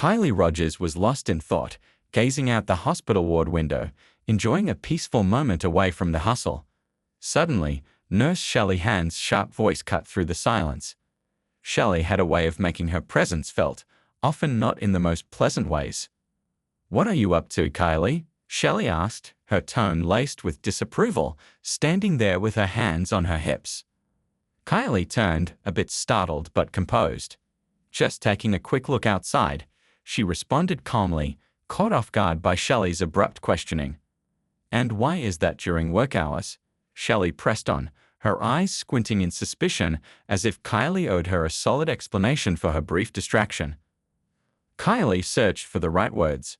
Kylie Rogers was lost in thought, gazing out the hospital ward window, enjoying a peaceful moment away from the hustle. Suddenly, Nurse Shelley Han's sharp voice cut through the silence. Shelley had a way of making her presence felt, often not in the most pleasant ways. "What are you up to, Kylie?" Shelley asked, her tone laced with disapproval, standing there with her hands on her hips. Kylie turned, a bit startled but composed. "Just taking a quick look outside," she responded calmly, caught off guard by Shelley's abrupt questioning. "And why is that during work hours?" Shelley pressed on, her eyes squinting in suspicion, as if Kylie owed her a solid explanation for her brief distraction. Kylie searched for the right words.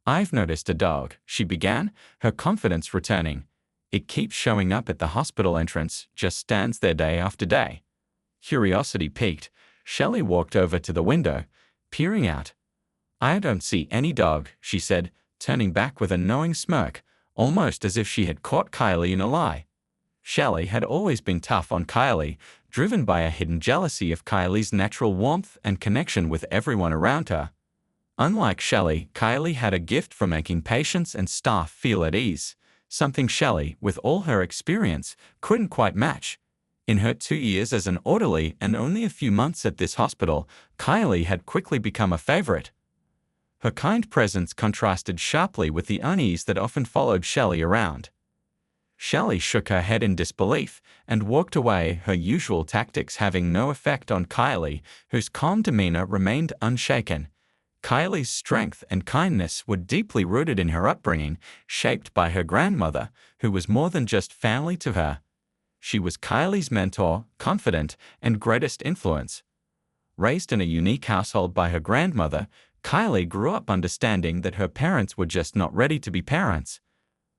"I've noticed a dog," she began, her confidence returning. "It keeps showing up at the hospital entrance, just stands there day after day." Curiosity piqued, Shelley walked over to the window, peering out. "I don't see any dog," she said, turning back with a knowing smirk, almost as if she had caught Kylie in a lie. Shelley had always been tough on Kylie, driven by a hidden jealousy of Kylie's natural warmth and connection with everyone around her. Unlike Shelley, Kylie had a gift for making patients and staff feel at ease, something Shelley, with all her experience, couldn't quite match. In her 2 years as an orderly and only a few months at this hospital, Kylie had quickly become a favorite. Her kind presence contrasted sharply with the unease that often followed Shelley around. Shelley shook her head in disbelief and walked away, her usual tactics having no effect on Kylie, whose calm demeanor remained unshaken. Kylie's strength and kindness were deeply rooted in her upbringing, shaped by her grandmother, who was more than just family to her. She was Kylie's mentor, confidant, and greatest influence. Raised in a unique household by her grandmother, Kylie grew up understanding that her parents were just not ready to be parents.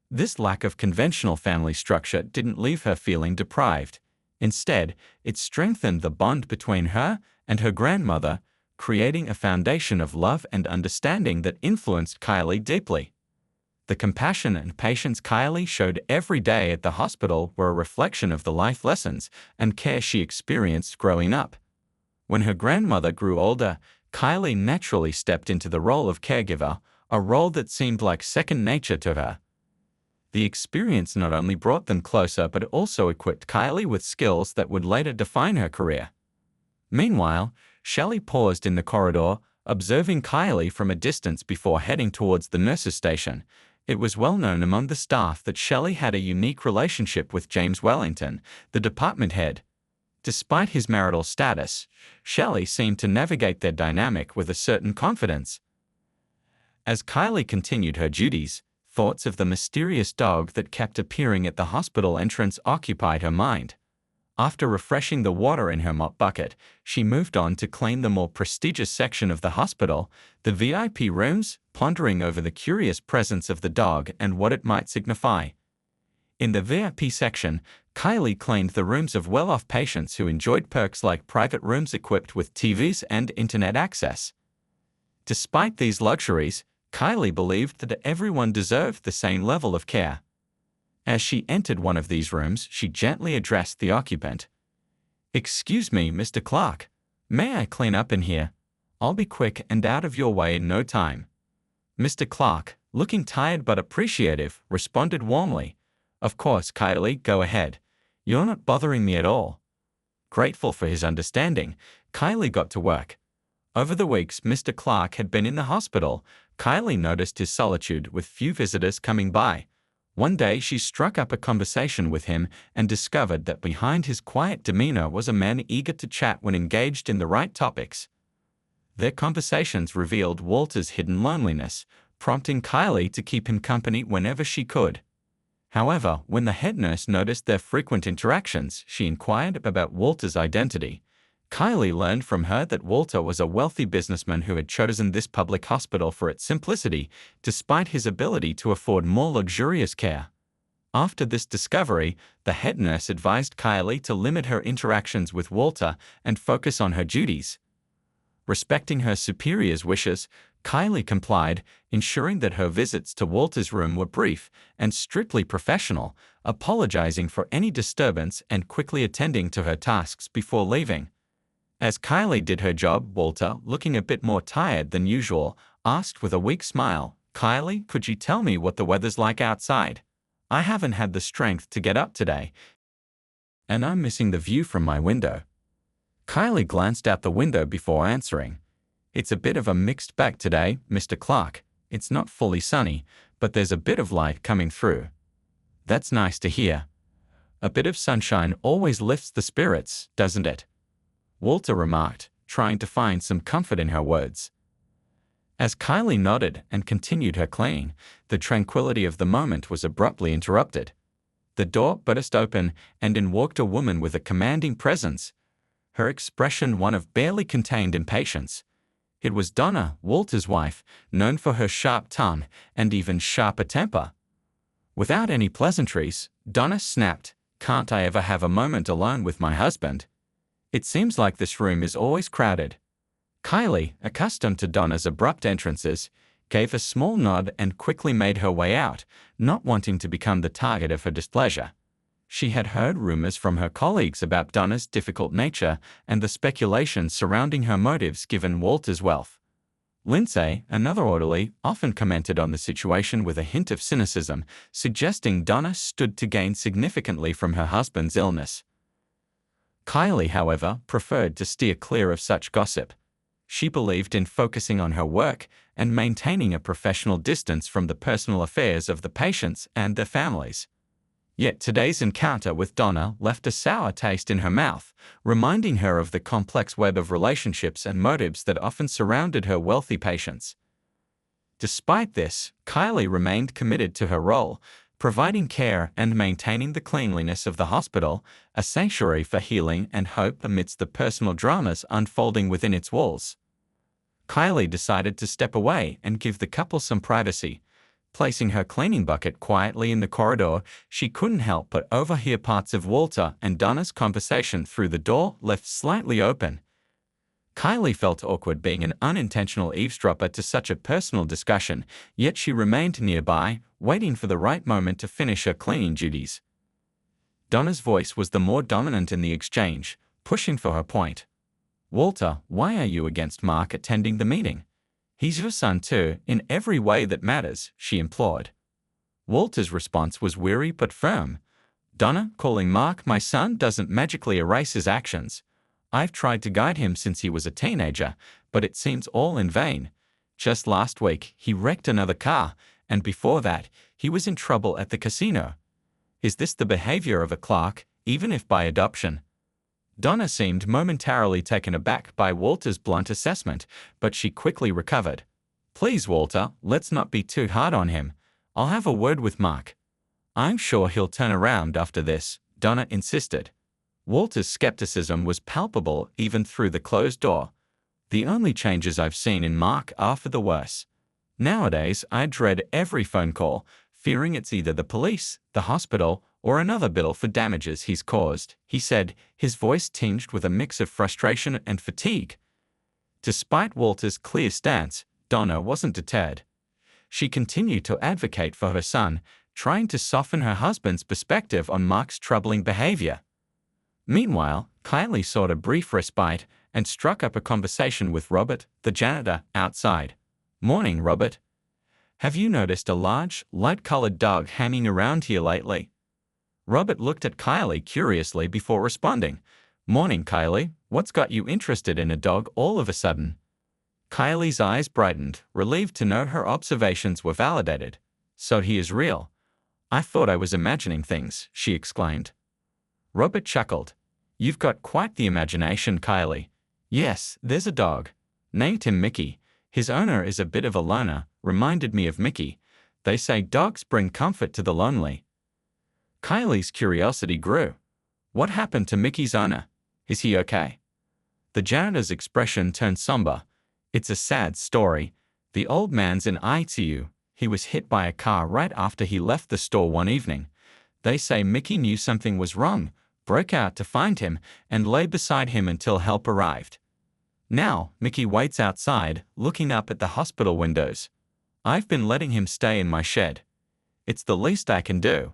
This lack of conventional family structure didn't leave her feeling deprived. Instead, it strengthened the bond between her and her grandmother, creating a foundation of love and understanding that influenced Kylie deeply. The compassion and patience Kylie showed every day at the hospital were a reflection of the life lessons and care she experienced growing up. When her grandmother grew older, Kylie naturally stepped into the role of caregiver, a role that seemed like second nature to her. The experience not only brought them closer but also equipped Kylie with skills that would later define her career. Meanwhile, Shelley paused in the corridor, observing Kylie from a distance before heading towards the nurses' station. It was well known among the staff that Shelley had a unique relationship with James Wellington, the department head. Despite his marital status, Shelley seemed to navigate their dynamic with a certain confidence. As Kylie continued her duties, thoughts of the mysterious dog that kept appearing at the hospital entrance occupied her mind. After refreshing the water in her mop bucket, she moved on to clean the more prestigious section of the hospital, the VIP rooms, pondering over the curious presence of the dog and what it might signify. In the VIP section, Kylie cleaned the rooms of well-off patients who enjoyed perks like private rooms equipped with TVs and internet access. Despite these luxuries, Kylie believed that everyone deserved the same level of care. As she entered one of these rooms, she gently addressed the occupant. "Excuse me, Mr. Clark. May I clean up in here? I'll be quick and out of your way in no time." Mr. Clark, looking tired but appreciative, responded warmly. "Of course, Kylie, go ahead. You're not bothering me at all." Grateful for his understanding, Kylie got to work. Over the weeks Mr. Clark had been in the hospital, Kylie noticed his solitude with few visitors coming by. One day she struck up a conversation with him and discovered that behind his quiet demeanor was a man eager to chat when engaged in the right topics. Their conversations revealed Walter's hidden loneliness, prompting Kylie to keep him company whenever she could. However, when the head nurse noticed their frequent interactions, she inquired about Walter's identity. Kylie learned from her that Walter was a wealthy businessman who had chosen this public hospital for its simplicity, despite his ability to afford more luxurious care. After this discovery, the head nurse advised Kylie to limit her interactions with Walter and focus on her duties. Respecting her superior's wishes, Kylie complied, ensuring that her visits to Walter's room were brief and strictly professional, apologizing for any disturbance and quickly attending to her tasks before leaving. As Kylie did her job, Walter, looking a bit more tired than usual, asked with a weak smile, "Kylie, could you tell me what the weather's like outside? I haven't had the strength to get up today, and I'm missing the view from my window." Kylie glanced out the window before answering. "It's a bit of a mixed bag today, Mr. Clark. It's not fully sunny, but there's a bit of light coming through." "That's nice to hear. A bit of sunshine always lifts the spirits, doesn't it?" Walter remarked, trying to find some comfort in her words. As Kylie nodded and continued her cleaning, the tranquility of the moment was abruptly interrupted. The door burst open, and in walked a woman with a commanding presence, her expression one of barely contained impatience. It was Donna, Walter's wife, known for her sharp tongue and even sharper temper. Without any pleasantries, Donna snapped, "Can't I ever have a moment alone with my husband? It seems like this room is always crowded." Kylie, accustomed to Donna's abrupt entrances, gave a small nod and quickly made her way out, not wanting to become the target of her displeasure. She had heard rumors from her colleagues about Donna's difficult nature and the speculation surrounding her motives given Walter's wealth. Lindsay, another orderly, often commented on the situation with a hint of cynicism, suggesting Donna stood to gain significantly from her husband's illness. Kylie, however, preferred to steer clear of such gossip. She believed in focusing on her work and maintaining a professional distance from the personal affairs of the patients and their families. Yet today's encounter with Donna left a sour taste in her mouth, reminding her of the complex web of relationships and motives that often surrounded her wealthy patients. Despite this, Kylie remained committed to her role, providing care and maintaining the cleanliness of the hospital, a sanctuary for healing and hope amidst the personal dramas unfolding within its walls. Kylie decided to step away and give the couple some privacy. Placing her cleaning bucket quietly in the corridor, she couldn't help but overhear parts of Walter and Donna's conversation through the door left slightly open. Kylie felt awkward being an unintentional eavesdropper to such a personal discussion, yet she remained nearby, waiting for the right moment to finish her cleaning duties. Donna's voice was the more dominant in the exchange, pushing for her point. "Walter, why are you against Mark attending the meeting? He's your son too, in every way that matters," she implored. Walter's response was weary but firm. "Donna, calling Mark my son doesn't magically erase his actions. I've tried to guide him since he was a teenager, but it seems all in vain. Just last week, he wrecked another car, and before that, he was in trouble at the casino. Is this the behavior of a Clark, even if by adoption?" Donna seemed momentarily taken aback by Walter's blunt assessment, but she quickly recovered. "Please, Walter, let's not be too hard on him. I'll have a word with Mark. I'm sure he'll turn around after this," Donna insisted. Walter's skepticism was palpable even through the closed door. "The only changes I've seen in Mark are for the worse. Nowadays, I dread every phone call, fearing it's either the police, the hospital, or another bill for damages he's caused," he said, his voice tinged with a mix of frustration and fatigue. Despite Walter's clear stance, Donna wasn't deterred. She continued to advocate for her son, trying to soften her husband's perspective on Mark's troubling behavior. Meanwhile, Kylie sought a brief respite and struck up a conversation with Robert, the janitor, outside. "Morning, Robert. Have you noticed a large, light-colored dog hanging around here lately?" Robert looked at Kylie curiously before responding. "Morning, Kylie. What's got you interested in a dog all of a sudden?" Kylie's eyes brightened, relieved to note her observations were validated. "So he is real. I thought I was imagining things," she exclaimed. Robert chuckled. "You've got quite the imagination, Kylie. Yes, there's a dog. Named him Mickey. His owner is a bit of a loner, reminded me of Mickey. They say dogs bring comfort to the lonely." Kylie's curiosity grew. "What happened to Mickey's owner? Is he okay?" The janitor's expression turned somber. "It's a sad story. The old man's in ICU. He was hit by a car right after he left the store one evening. They say Mickey knew something was wrong, broke out to find him, and lay beside him until help arrived. Now, Mickey waits outside, looking up at the hospital windows. I've been letting him stay in my shed. It's the least I can do."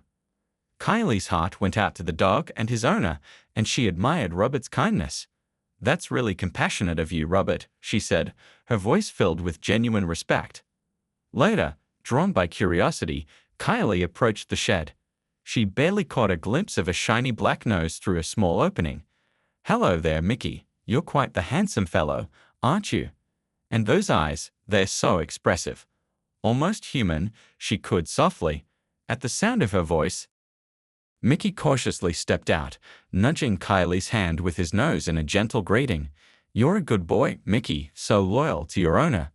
Kylie's heart went out to the dog and his owner, and she admired Robert's kindness. "That's really compassionate of you, Robert," she said, her voice filled with genuine respect. Later, drawn by curiosity, Kylie approached the shed. She barely caught a glimpse of a shiny black nose through a small opening. "Hello there, Mickey. You're quite the handsome fellow, aren't you? And those eyes, they're so expressive. Almost human," she cooed softly. At the sound of her voice, Mickey cautiously stepped out, nudging Kylie's hand with his nose in a gentle greeting. "You're a good boy, Mickey, so loyal to your owner."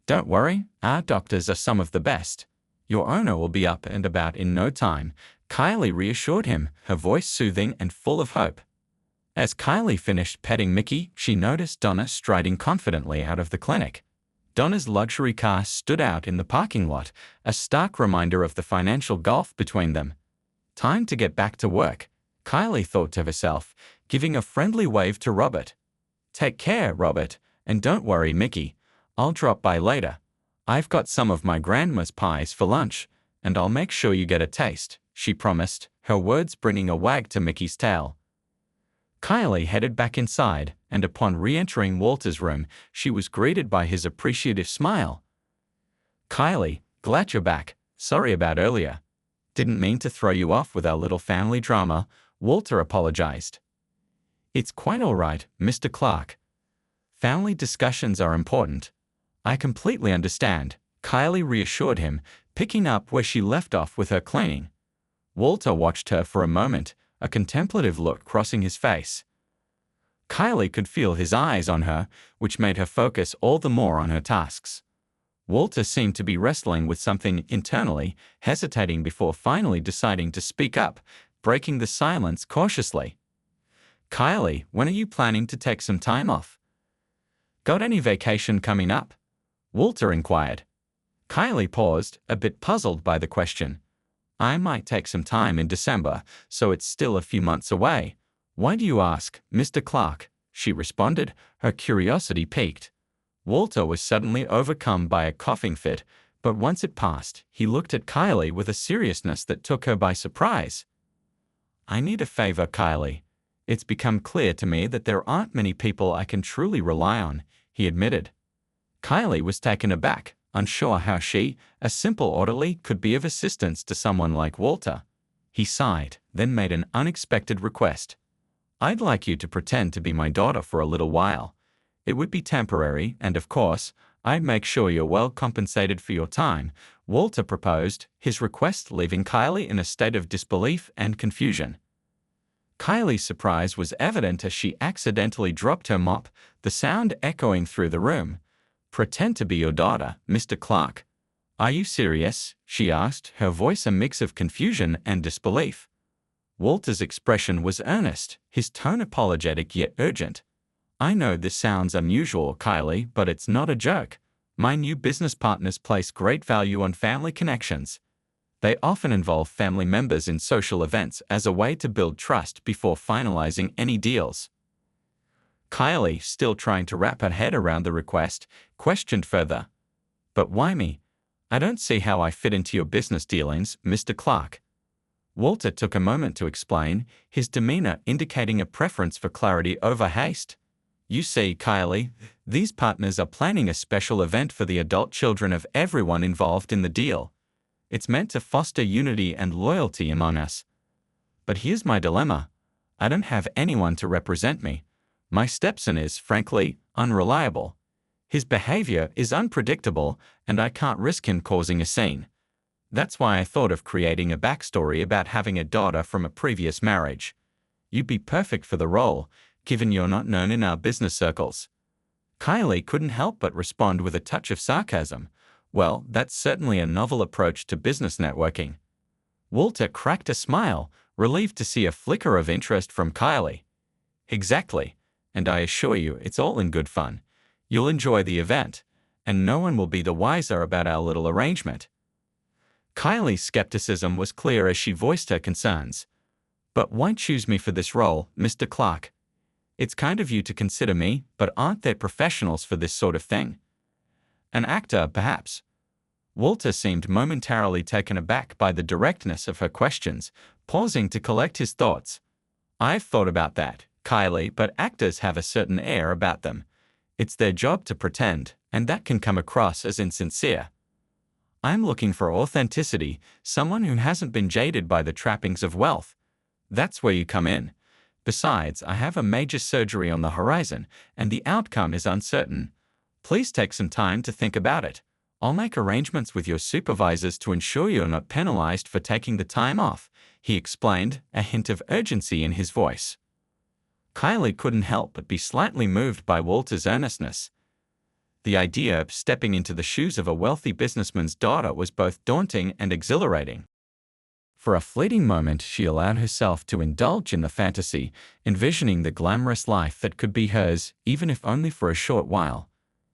"Don't worry, our doctors are some of the best. Your owner will be up and about in no time," Kylie reassured him, her voice soothing and full of hope. As Kylie finished petting Mickey, she noticed Donna striding confidently out of the clinic. Donna's luxury car stood out in the parking lot, a stark reminder of the financial gulf between them. "Time to get back to work," Kylie thought to herself, giving a friendly wave to Robert. "Take care, Robert, and don't worry, Mickey. I'll drop by later. I've got some of my grandma's pies for lunch, and I'll make sure you get a taste," she promised, her words bringing a wag to Mickey's tail. Kylie headed back inside, and upon re-entering Walter's room, she was greeted by his appreciative smile. "Kylie, glad you're back. Sorry about earlier. Didn't mean to throw you off with our little family drama," Walter apologized. "It's quite all right, Mr. Clark. Family discussions are important. I completely understand," Kylie reassured him, picking up where she left off with her cleaning. Walter watched her for a moment, a contemplative look crossing his face. Kylie could feel his eyes on her, which made her focus all the more on her tasks. Walter seemed to be wrestling with something internally, hesitating before finally deciding to speak up, breaking the silence cautiously. "Kylie, when are you planning to take some time off? Got any vacation coming up?" Walter inquired. Kylie paused, a bit puzzled by the question. "I might take some time in December, so it's still a few months away. Why do you ask, Mr. Clark?" she responded, her curiosity piqued. Walter was suddenly overcome by a coughing fit, but once it passed, he looked at Kylie with a seriousness that took her by surprise. "I need a favor, Kylie. It's become clear to me that there aren't many people I can truly rely on," he admitted. Kylie was taken aback, unsure how she, a simple orderly, could be of assistance to someone like Walter. He sighed, then made an unexpected request. "I'd like you to pretend to be my daughter for a little while. It would be temporary, and of course, I'd make sure you're well compensated for your time," Walter proposed, his request leaving Kylie in a state of disbelief and confusion. Kylie's surprise was evident as she accidentally dropped her mop, the sound echoing through the room. "Pretend to be your daughter, Mr. Clark. Are you serious?" she asked, her voice a mix of confusion and disbelief. Walter's expression was earnest, his tone apologetic yet urgent. "I know this sounds unusual, Kylie, but it's not a joke. My new business partners place great value on family connections. They often involve family members in social events as a way to build trust before finalizing any deals." Kylie, still trying to wrap her head around the request, questioned further. "But why me? I don't see how I fit into your business dealings, Mr. Clark." Walter took a moment to explain, his demeanor indicating a preference for clarity over haste. "You see, Kylie, these partners are planning a special event for the adult children of everyone involved in the deal. It's meant to foster unity and loyalty among us. But here's my dilemma. I don't have anyone to represent me. My stepson is, frankly, unreliable. His behavior is unpredictable, and I can't risk him causing a scene. That's why I thought of creating a backstory about having a daughter from a previous marriage. You'd be perfect for the role, given you're not known in our business circles." Kylie couldn't help but respond with a touch of sarcasm. "Well, that's certainly a novel approach to business networking." Walter cracked a smile, relieved to see a flicker of interest from Kylie. "Exactly, and I assure you it's all in good fun. You'll enjoy the event, and no one will be the wiser about our little arrangement." Kylie's skepticism was clear as she voiced her concerns. "But why choose me for this role, Mr. Clark? It's kind of you to consider me, but aren't there professionals for this sort of thing? An actor, perhaps?" Walter seemed momentarily taken aback by the directness of her questions, pausing to collect his thoughts. "I've thought about that," Kylie, but actors have a certain air about them. It's their job to pretend, and that can come across as insincere. I'm looking for authenticity, someone who hasn't been jaded by the trappings of wealth. That's where you come in. Besides, I have a major surgery on the horizon, and the outcome is uncertain. Please take some time to think about it. I'll make arrangements with your supervisors to ensure you're not penalized for taking the time off, he explained, a hint of urgency in his voice. Kylie couldn't help but be slightly moved by Walter's earnestness. The idea of stepping into the shoes of a wealthy businessman's daughter was both daunting and exhilarating. For a fleeting moment, she allowed herself to indulge in the fantasy, envisioning the glamorous life that could be hers, even if only for a short while.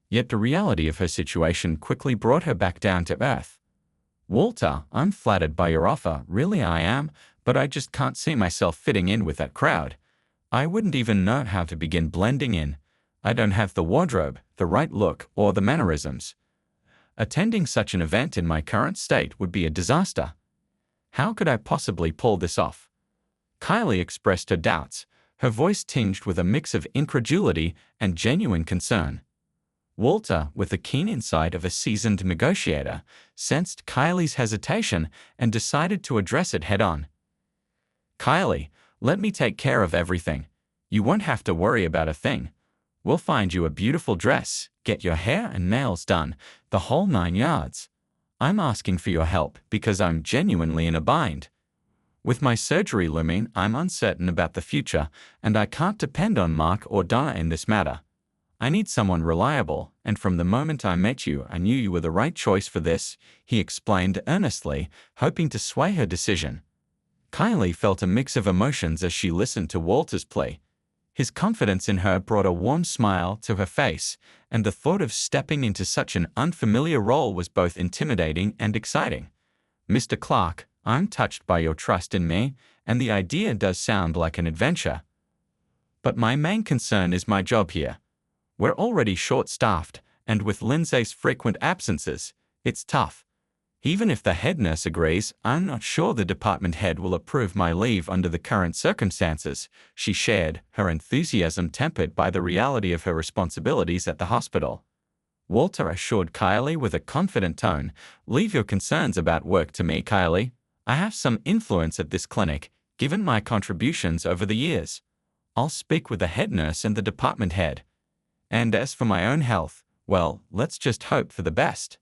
Yet the reality of her situation quickly brought her back down to earth. Walter, I'm flattered by your offer, really I am, but I just can't see myself fitting in with that crowd. I wouldn't even know how to begin blending in. I don't have the wardrobe, the right look, or the mannerisms. Attending such an event in my current state would be a disaster. How could I possibly pull this off? Kylie expressed her doubts, her voice tinged with a mix of incredulity and genuine concern. Walter, with the keen insight of a seasoned negotiator, sensed Kylie's hesitation and decided to address it head-on. Kylie, let me take care of everything. You won't have to worry about a thing. We'll find you a beautiful dress, get your hair and nails done, the whole 9 yards. I'm asking for your help because I'm genuinely in a bind. With my surgery looming, I'm uncertain about the future, and I can't depend on Mark or Donna in this matter. I need someone reliable, and from the moment I met you, I knew you were the right choice for this, he explained earnestly, hoping to sway her decision. Kylie felt a mix of emotions as she listened to Walter's plea. His confidence in her brought a warm smile to her face, and the thought of stepping into such an unfamiliar role was both intimidating and exciting. Mr. Clark, I'm touched by your trust in me, and the idea does sound like an adventure. But my main concern is my job here. We're already short-staffed, and with Lindsay's frequent absences, it's tough. Even if the head nurse agrees, I'm not sure the department head will approve my leave under the current circumstances, she shared, her enthusiasm tempered by the reality of her responsibilities at the hospital. Walter assured Kylie with a confident tone, "Leave your concerns about work to me, Kylie. I have some influence at this clinic, given my contributions over the years. I'll speak with the head nurse and the department head. And as for my own health, well, let's just hope for the best."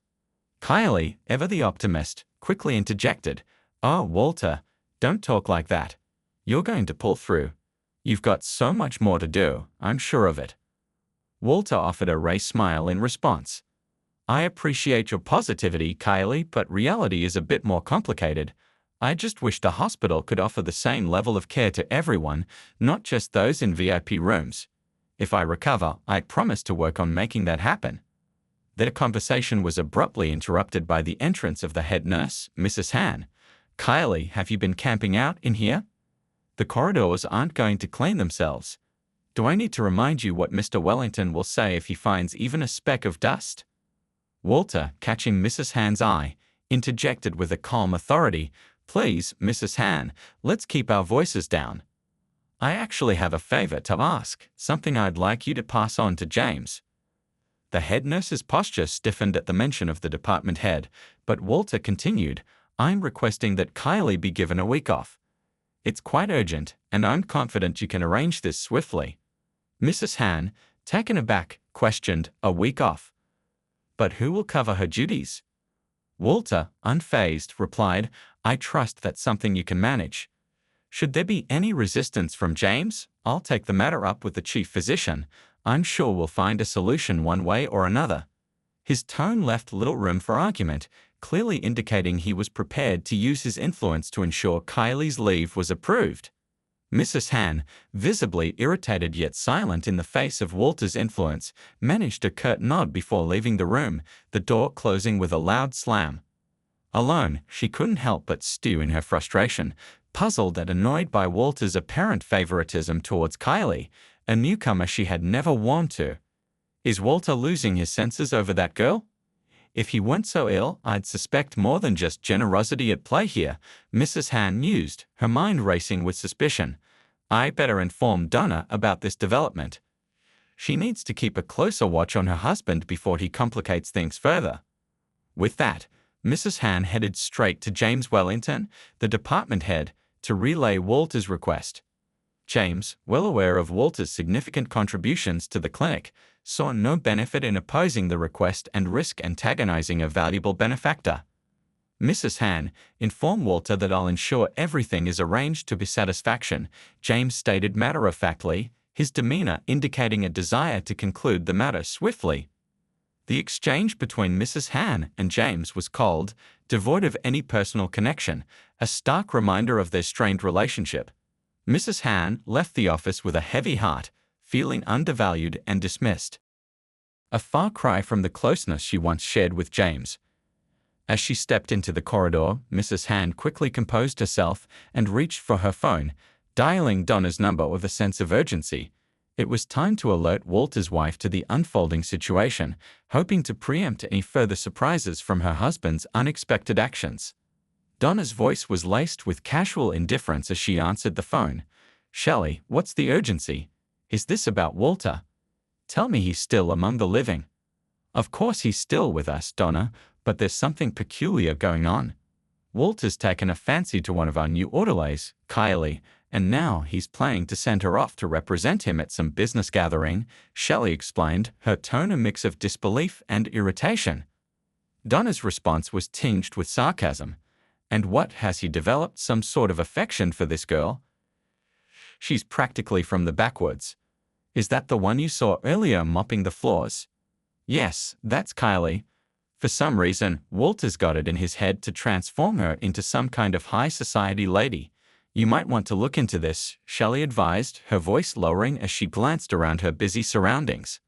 Kylie, ever the optimist, quickly interjected, "Oh, Walter, don't talk like that. You're going to pull through. You've got so much more to do, I'm sure of it." Walter offered a wry smile in response. "I appreciate your positivity, Kylie, but reality is a bit more complicated. I just wish the hospital could offer the same level of care to everyone, not just those in VIP rooms. If I recover, I promise to work on making that happen." Their conversation was abruptly interrupted by the entrance of the head nurse, Mrs. Han. "Kylie, have you been camping out in here? The corridors aren't going to clean themselves. Do I need to remind you what Mr. Wellington will say if he finds even a speck of dust?" Walter, catching Mrs. Han's eye, interjected with a calm authority, "Please, Mrs. Han, let's keep our voices down. I actually have a favor to ask, something I'd like you to pass on to James." The head nurse's posture stiffened at the mention of the department head, but Walter continued, "I'm requesting that Kylie be given a week off. It's quite urgent, and I'm confident you can arrange this swiftly." Mrs. Han, taken aback, questioned, "A week off? But who will cover her duties?" Walter, unfazed, replied, "I trust that's something you can manage. Should there be any resistance from James, I'll take the matter up with the chief physician. I'm sure we'll find a solution one way or another." His tone left little room for argument, clearly indicating he was prepared to use his influence to ensure Kylie's leave was approved. Mrs. Han, visibly irritated yet silent in the face of Walter's influence, managed a curt nod before leaving the room, the door closing with a loud slam. Alone, she couldn't help but stew in her frustration, puzzled and annoyed by Walter's apparent favoritism towards Kylie, a newcomer she had never warmed to. Is Walter losing his senses over that girl? If he weren't so ill, I'd suspect more than just generosity at play here, Mrs. Han mused, her mind racing with suspicion. I better inform Donna about this development. She needs to keep a closer watch on her husband before he complicates things further. With that, Mrs. Han headed straight to James Wellington, the department head, to relay Walter's request. James, well aware of Walter's significant contributions to the clinic, saw no benefit in opposing the request and risk antagonizing a valuable benefactor. Mrs. Han, inform Walter that I'll ensure everything is arranged to his satisfaction, James stated matter-of-factly, his demeanor indicating a desire to conclude the matter swiftly. The exchange between Mrs. Han and James was cold, devoid of any personal connection, a stark reminder of their strained relationship. Mrs. Han left the office with a heavy heart, feeling undervalued and dismissed. A far cry from the closeness she once shared with James. As she stepped into the corridor, Mrs. Han quickly composed herself and reached for her phone, dialing Donna's number with a sense of urgency. It was time to alert Walter's wife to the unfolding situation, hoping to preempt any further surprises from her husband's unexpected actions. Donna's voice was laced with casual indifference as she answered the phone. "Shelley, what's the urgency? Is this about Walter? Tell me he's still among the living." "Of course he's still with us, Donna, but there's something peculiar going on. Walter's taken a fancy to one of our new orderlies, Kylie, and now he's planning to send her off to represent him at some business gathering," Shelley explained, her tone a mix of disbelief and irritation. Donna's response was tinged with sarcasm. "And what, has he developed some sort of affection for this girl? She's practically from the backwoods. Is that the one you saw earlier mopping the floors?" "Yes, that's Kylie. For some reason, Walter's got it in his head to transform her into some kind of high society lady. You might want to look into this," Shelley advised, her voice lowering as she glanced around her busy surroundings.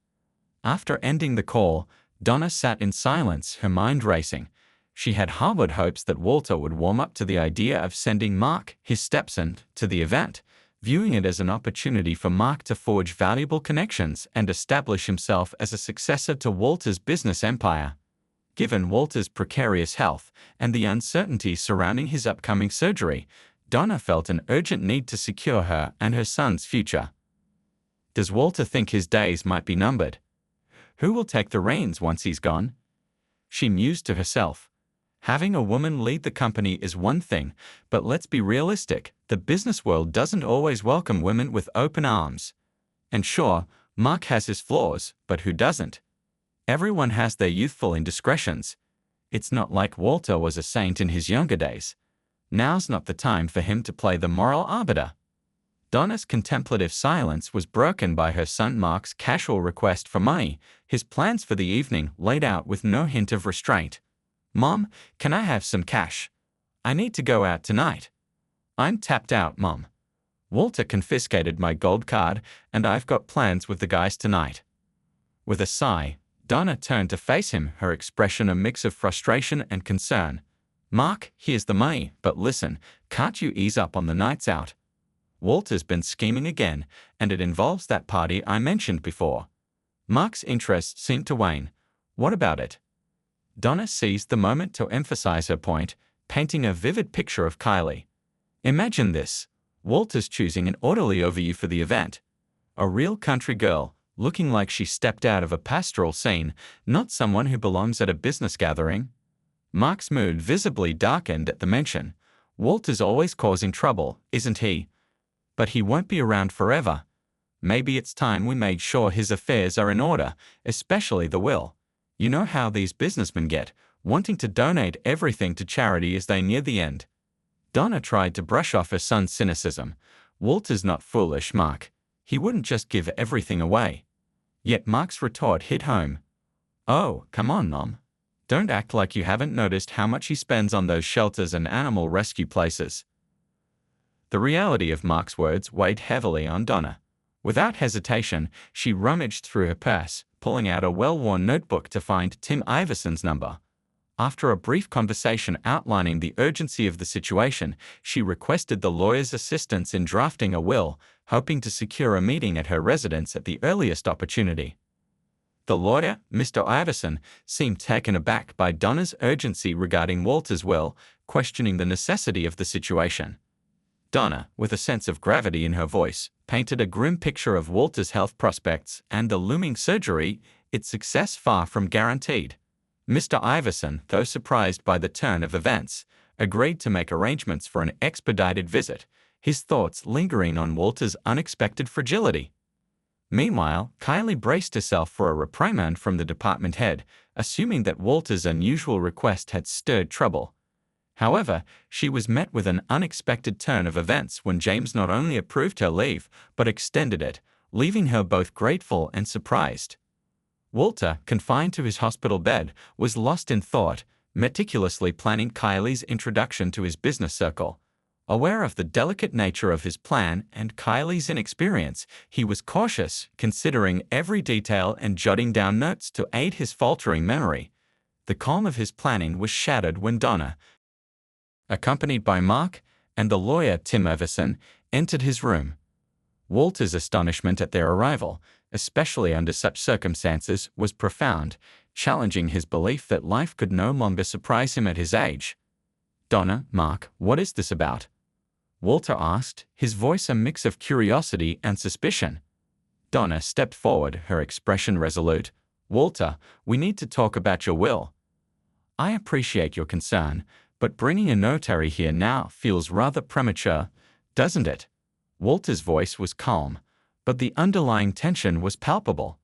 After ending the call, Donna sat in silence, her mind racing. She had harbored hopes that Walter would warm up to the idea of sending Mark, his stepson, to the event, viewing it as an opportunity for Mark to forge valuable connections and establish himself as a successor to Walter's business empire. Given Walter's precarious health and the uncertainty surrounding his upcoming surgery, Donna felt an urgent need to secure her and her son's future. Does Walter think his days might be numbered? Who will take the reins once he's gone? She mused to herself. Having a woman lead the company is one thing, but let's be realistic, the business world doesn't always welcome women with open arms. And sure, Mark has his flaws, but who doesn't? Everyone has their youthful indiscretions. It's not like Walter was a saint in his younger days. Now's not the time for him to play the moral arbiter. Donna's contemplative silence was broken by her son Mark's casual request for money, his plans for the evening laid out with no hint of restraint. "Mom, can I have some cash? I need to go out tonight. I'm tapped out, Mom. Walter confiscated my gold card, and I've got plans with the guys tonight." With a sigh, Donna turned to face him, her expression a mix of frustration and concern. "Mark, here's the money, but listen, can't you ease up on the nights out? Walter's been scheming again, and it involves that party I mentioned before." Mark's interest seemed to wane. "What about it?" Donna seized the moment to emphasize her point, painting a vivid picture of Kylie. "Imagine this. Walter's choosing an orderly over you for the event. A real country girl, looking like she stepped out of a pastoral scene, not someone who belongs at a business gathering." Mark's mood visibly darkened at the mention. "Walter's always causing trouble, isn't he? But he won't be around forever. Maybe it's time we made sure his affairs are in order, especially the will. You know how these businessmen get, wanting to donate everything to charity as they near the end." Donna tried to brush off her son's cynicism. "Walter's not foolish, Mark. He wouldn't just give everything away." Yet Mark's retort hit home. "Oh, come on, Mom. Don't act like you haven't noticed how much he spends on those shelters and animal rescue places." The reality of Mark's words weighed heavily on Donna. Without hesitation, she rummaged through her purse, pulling out a well-worn notebook to find Tim Iverson's number. After a brief conversation outlining the urgency of the situation, she requested the lawyer's assistance in drafting a will, hoping to secure a meeting at her residence at the earliest opportunity. The lawyer, Mr. Iverson, seemed taken aback by Donna's urgency regarding Walter's will, questioning the necessity of the situation. Donna, with a sense of gravity in her voice, painted a grim picture of Walter's health prospects and the looming surgery, its success far from guaranteed. Mr. Iverson, though surprised by the turn of events, agreed to make arrangements for an expedited visit, his thoughts lingering on Walter's unexpected fragility. Meanwhile, Kylie braced herself for a reprimand from the department head, assuming that Walter's unusual request had stirred trouble. However, she was met with an unexpected turn of events when James not only approved her leave, but extended it, leaving her both grateful and surprised. Walter, confined to his hospital bed, was lost in thought, meticulously planning Kylie's introduction to his business circle. Aware of the delicate nature of his plan and Kylie's inexperience, he was cautious, considering every detail and jotting down notes to aid his faltering memory. The calm of his planning was shattered when Donna, accompanied by Mark and the lawyer Tim Iverson, entered his room. Walter's astonishment at their arrival, especially under such circumstances, was profound, challenging his belief that life could no longer surprise him at his age. "Donna, Mark, what is this about?" Walter asked, his voice a mix of curiosity and suspicion. Donna stepped forward, her expression resolute. "Walter, we need to talk about your will. I appreciate your concern, but bringing a notary here now feels rather premature, doesn't it?" Walter's voice was calm, but the underlying tension was palpable.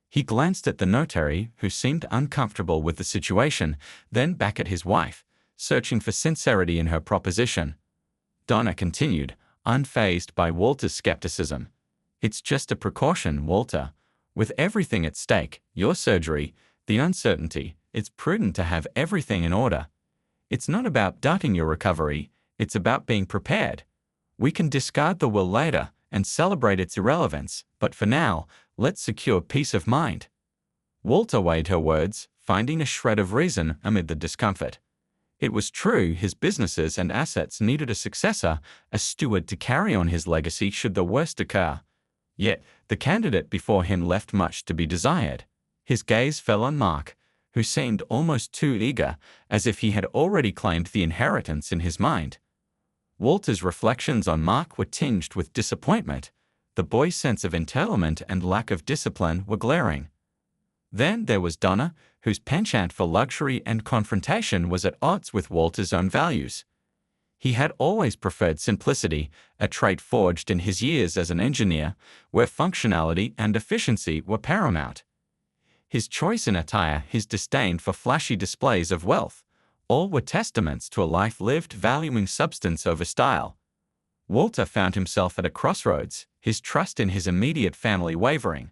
He glanced at the notary, who seemed uncomfortable with the situation, then back at his wife, searching for sincerity in her proposition. Donna continued, unfazed by Walter's skepticism. "It's just a precaution, Walter. With everything at stake, your surgery, the uncertainty, it's prudent to have everything in order. It's not about doubting your recovery, it's about being prepared. We can discard the will later and celebrate its irrelevance, but for now, let's secure peace of mind." Walter weighed her words, finding a shred of reason amid the discomfort. It was true his businesses and assets needed a successor, a steward to carry on his legacy should the worst occur. Yet, the candidate before him left much to be desired. His gaze fell on Mark, who seemed almost too eager, as if he had already claimed the inheritance in his mind. Walter's reflections on Mark were tinged with disappointment. The boy's sense of entitlement and lack of discipline were glaring. Then there was Donna, whose penchant for luxury and confrontation was at odds with Walter's own values. He had always preferred simplicity, a trait forged in his years as an engineer, where functionality and efficiency were paramount. His choice in attire, his disdain for flashy displays of wealth, all were testaments to a life lived valuing substance over style. Walter found himself at a crossroads, his trust in his immediate family wavering.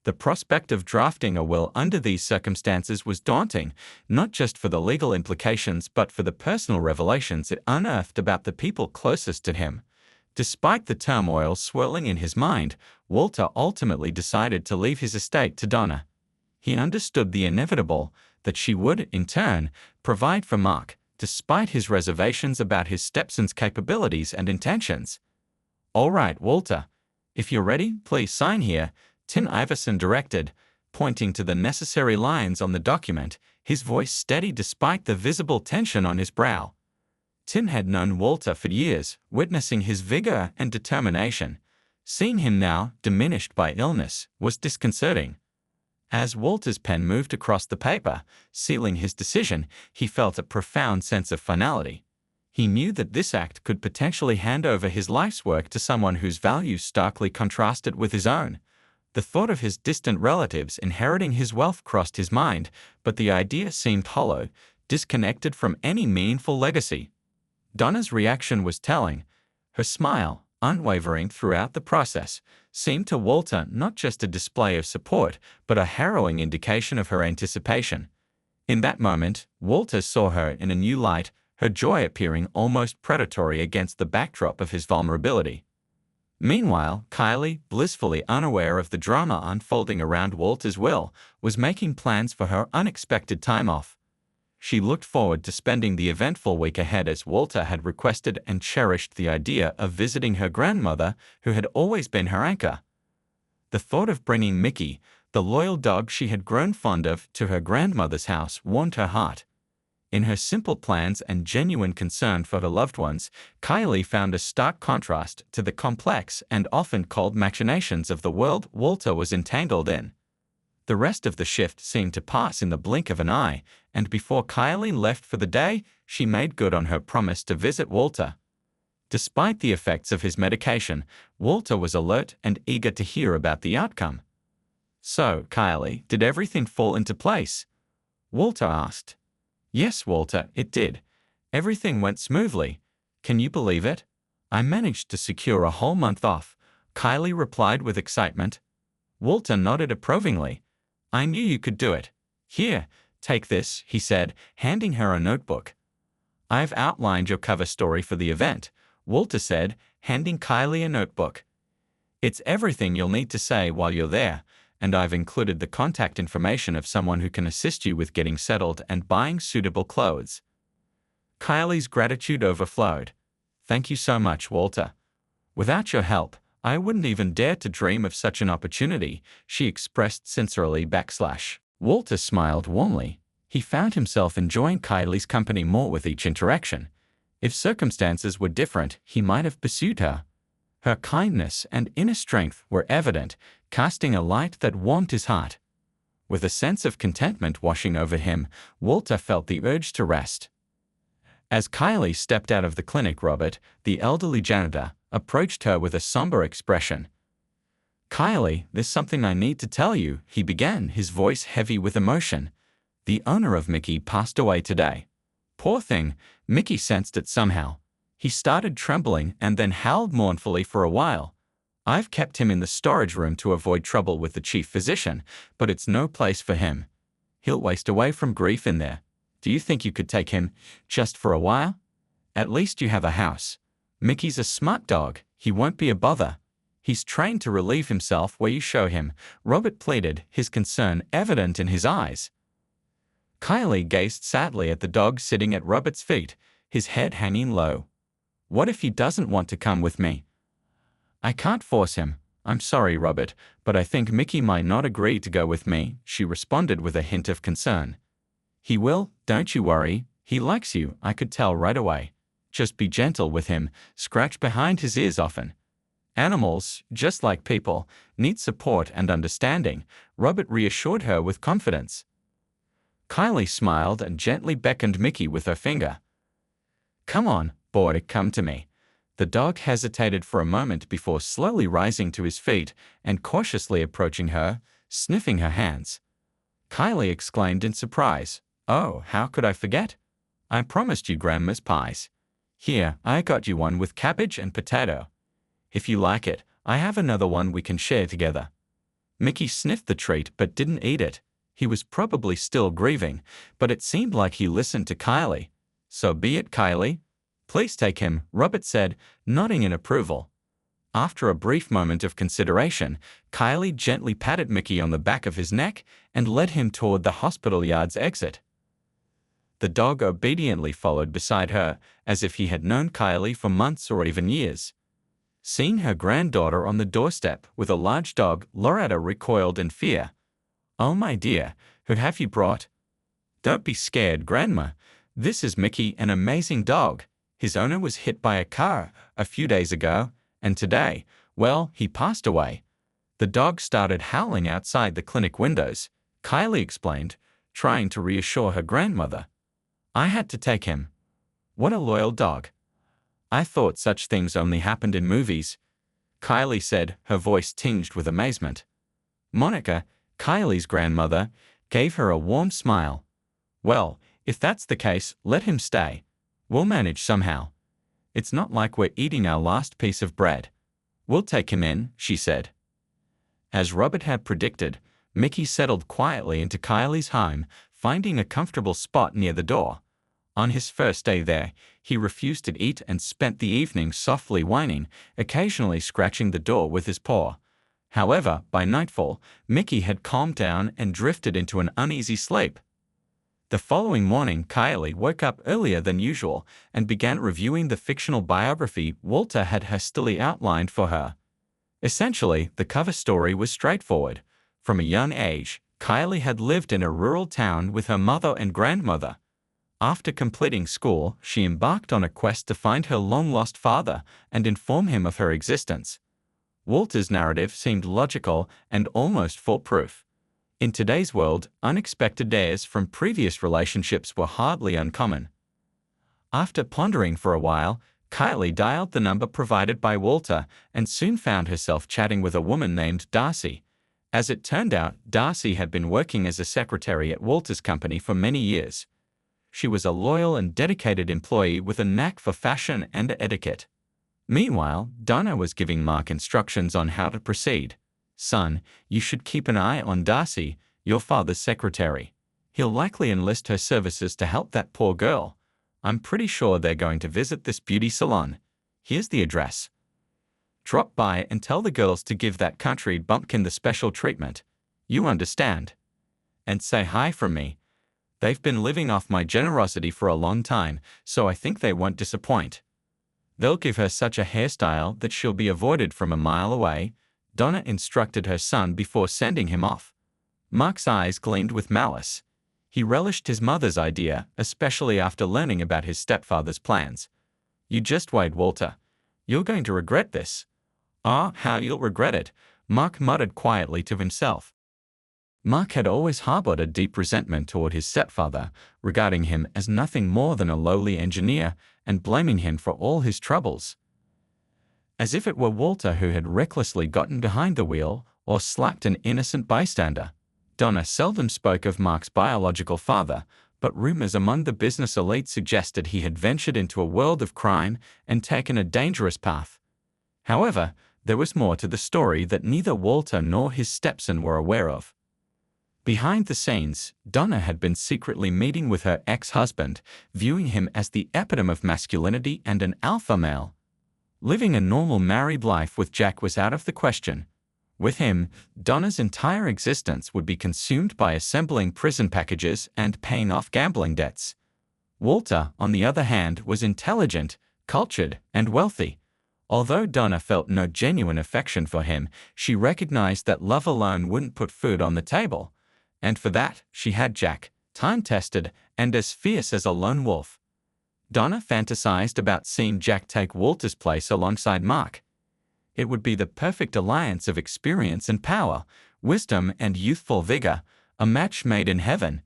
The prospect of drafting a will under these circumstances was daunting, not just for the legal implications but for the personal revelations it unearthed about the people closest to him. Despite the turmoil swirling in his mind, Walter ultimately decided to leave his estate to Donna. He understood the inevitable, that she would, in turn, provide for Mark, despite his reservations about his stepson's capabilities and intentions. "All right, Walter. If you're ready, please sign here," Tim Iverson directed, pointing to the necessary lines on the document, his voice steady despite the visible tension on his brow. Tim had known Walter for years, witnessing his vigor and determination. Seeing him now, diminished by illness, was disconcerting. As Walter's pen moved across the paper, sealing his decision, he felt a profound sense of finality. He knew that this act could potentially hand over his life's work to someone whose values starkly contrasted with his own. The thought of his distant relatives inheriting his wealth crossed his mind, but the idea seemed hollow, disconnected from any meaningful legacy. Donna's reaction was telling. Her smile, unwavering throughout the process, seemed to Walter not just a display of support, but a harrowing indication of her anticipation. In that moment, Walter saw her in a new light, her joy appearing almost predatory against the backdrop of his vulnerability. Meanwhile, Kylie, blissfully unaware of the drama unfolding around Walter's will, was making plans for her unexpected time off. She looked forward to spending the eventful week ahead as Walter had requested and cherished the idea of visiting her grandmother, who had always been her anchor. The thought of bringing Mickey, the loyal dog she had grown fond of, to her grandmother's house warmed her heart. In her simple plans and genuine concern for her loved ones, Kylie found a stark contrast to the complex and often cold machinations of the world Walter was entangled in. The rest of the shift seemed to pass in the blink of an eye, and before Kylie left for the day, she made good on her promise to visit Walter. Despite the effects of his medication, Walter was alert and eager to hear about the outcome. "So, Kylie, did everything fall into place?" Walter asked. "Yes, Walter, it did. Everything went smoothly. Can you believe it? I managed to secure a whole month off," Kylie replied with excitement. Walter nodded approvingly. "I knew you could do it. Here, take this," he said, handing her a notebook. "I've outlined your cover story for the event," Walter said, handing Kylie a notebook. "It's everything you'll need to say while you're there, and I've included the contact information of someone who can assist you with getting settled and buying suitable clothes." Kylie's gratitude overflowed. "Thank you so much, Walter. Without your help, I wouldn't even dare to dream of such an opportunity," she expressed sincerely. Walter smiled warmly. He found himself enjoying Kylie's company more with each interaction. If circumstances were different, he might have pursued her. Her kindness and inner strength were evident, casting a light that warmed his heart. With a sense of contentment washing over him, Walter felt the urge to rest. As Kylie stepped out of the clinic, Robert, the elderly janitor, approached her with a somber expression. "Kylie, there's something I need to tell you," he began, his voice heavy with emotion. "The owner of Mickey passed away today." Poor thing, Mickey sensed it somehow. He started trembling and then howled mournfully for a while. "I've kept him in the storage room to avoid trouble with the chief physician, but it's no place for him. He'll waste away from grief in there. Do you think you could take him, just for a while? At least you have a house. Mickey's a smart dog, he won't be a bother. He's trained to relieve himself where you show him," Robert pleaded, his concern evident in his eyes. Kylie gazed sadly at the dog sitting at Robert's feet, his head hanging low. "What if he doesn't want to come with me?" "I can't force him. I'm sorry, Robert, but I think Mickey might not agree to go with me," she responded with a hint of concern. "He will, don't you worry. He likes you, I could tell right away. Just be gentle with him, scratch behind his ears often. Animals, just like people, need support and understanding," Robert reassured her with confidence. Kylie smiled and gently beckoned Mickey with her finger. "Come on, boy, come to me." The dog hesitated for a moment before slowly rising to his feet and cautiously approaching her, sniffing her hands. Kylie exclaimed in surprise, "Oh, how could I forget? I promised you Grandma's pies. Here, I got you one with cabbage and potato. If you like it, I have another one we can share together." Mickey sniffed the treat but didn't eat it. He was probably still grieving, but it seemed like he listened to Kylie. "So be it, Kylie. Please take him," Robert said, nodding in approval. After a brief moment of consideration, Kylie gently patted Mickey on the back of his neck and led him toward the hospital yard's exit. The dog obediently followed beside her, as if he had known Kylie for months or even years. Seeing her granddaughter on the doorstep with a large dog, Loretta recoiled in fear. "Oh my dear, who have you brought?" "Don't be scared, Grandma. This is Mickey, an amazing dog. His owner was hit by a car a few days ago, and today, well, he passed away." The dog started howling outside the clinic windows, Kylie explained, trying to reassure her grandmother. "I had to take him. What a loyal dog. I thought such things only happened in movies," Kylie said, her voice tinged with amazement. Monica, Kylie's grandmother, gave her a warm smile. "Well, if that's the case, let him stay. We'll manage somehow. It's not like we're eating our last piece of bread. We'll take him in," she said. As Robert had predicted, Mickey settled quietly into Kylie's home, finding a comfortable spot near the door. On his first day there, he refused to eat and spent the evening softly whining, occasionally scratching the door with his paw. However, by nightfall, Mickey had calmed down and drifted into an uneasy sleep. The following morning, Kylie woke up earlier than usual and began reviewing the fictional biography Walter had hastily outlined for her. Essentially, the cover story was straightforward. From a young age, Kylie had lived in a rural town with her mother and grandmother. After completing school, she embarked on a quest to find her long-lost father and inform him of her existence. Walter's narrative seemed logical and almost foolproof. In today's world, unexpected heirs from previous relationships were hardly uncommon. After pondering for a while, Kylie dialed the number provided by Walter and soon found herself chatting with a woman named Darcy. As it turned out, Darcy had been working as a secretary at Walter's company for many years. She was a loyal and dedicated employee with a knack for fashion and etiquette. Meanwhile, Donna was giving Mark instructions on how to proceed. "Son, you should keep an eye on Darcy, your father's secretary. He'll likely enlist her services to help that poor girl. I'm pretty sure they're going to visit this beauty salon. Here's the address. Drop by and tell the girls to give that country bumpkin the special treatment. You understand? And say hi from me. They've been living off my generosity for a long time, so I think they won't disappoint. They'll give her such a hairstyle that she'll be avoided from a mile away," Donna instructed her son before sending him off. Mark's eyes gleamed with malice. He relished his mother's idea, especially after learning about his stepfather's plans. "You just wait, Walter. You're going to regret this." "Ah, how you'll regret it," Mark muttered quietly to himself. Mark had always harbored a deep resentment toward his stepfather, regarding him as nothing more than a lowly engineer and blaming him for all his troubles. As if it were Walter who had recklessly gotten behind the wheel or slapped an innocent bystander. Donna seldom spoke of Mark's biological father, but rumors among the business elite suggested he had ventured into a world of crime and taken a dangerous path. However, there was more to the story that neither Walter nor his stepson were aware of. Behind the scenes, Donna had been secretly meeting with her ex-husband, viewing him as the epitome of masculinity and an alpha male. Living a normal married life with Jack was out of the question. With him, Donna's entire existence would be consumed by assembling prison packages and paying off gambling debts. Walter, on the other hand, was intelligent, cultured, and wealthy. Although Donna felt no genuine affection for him, she recognized that love alone wouldn't put food on the table. And for that, she had Jack, time-tested and as fierce as a lone wolf. Donna fantasized about seeing Jack take Walter's place alongside Mark. It would be the perfect alliance of experience and power, wisdom and youthful vigor, a match made in heaven.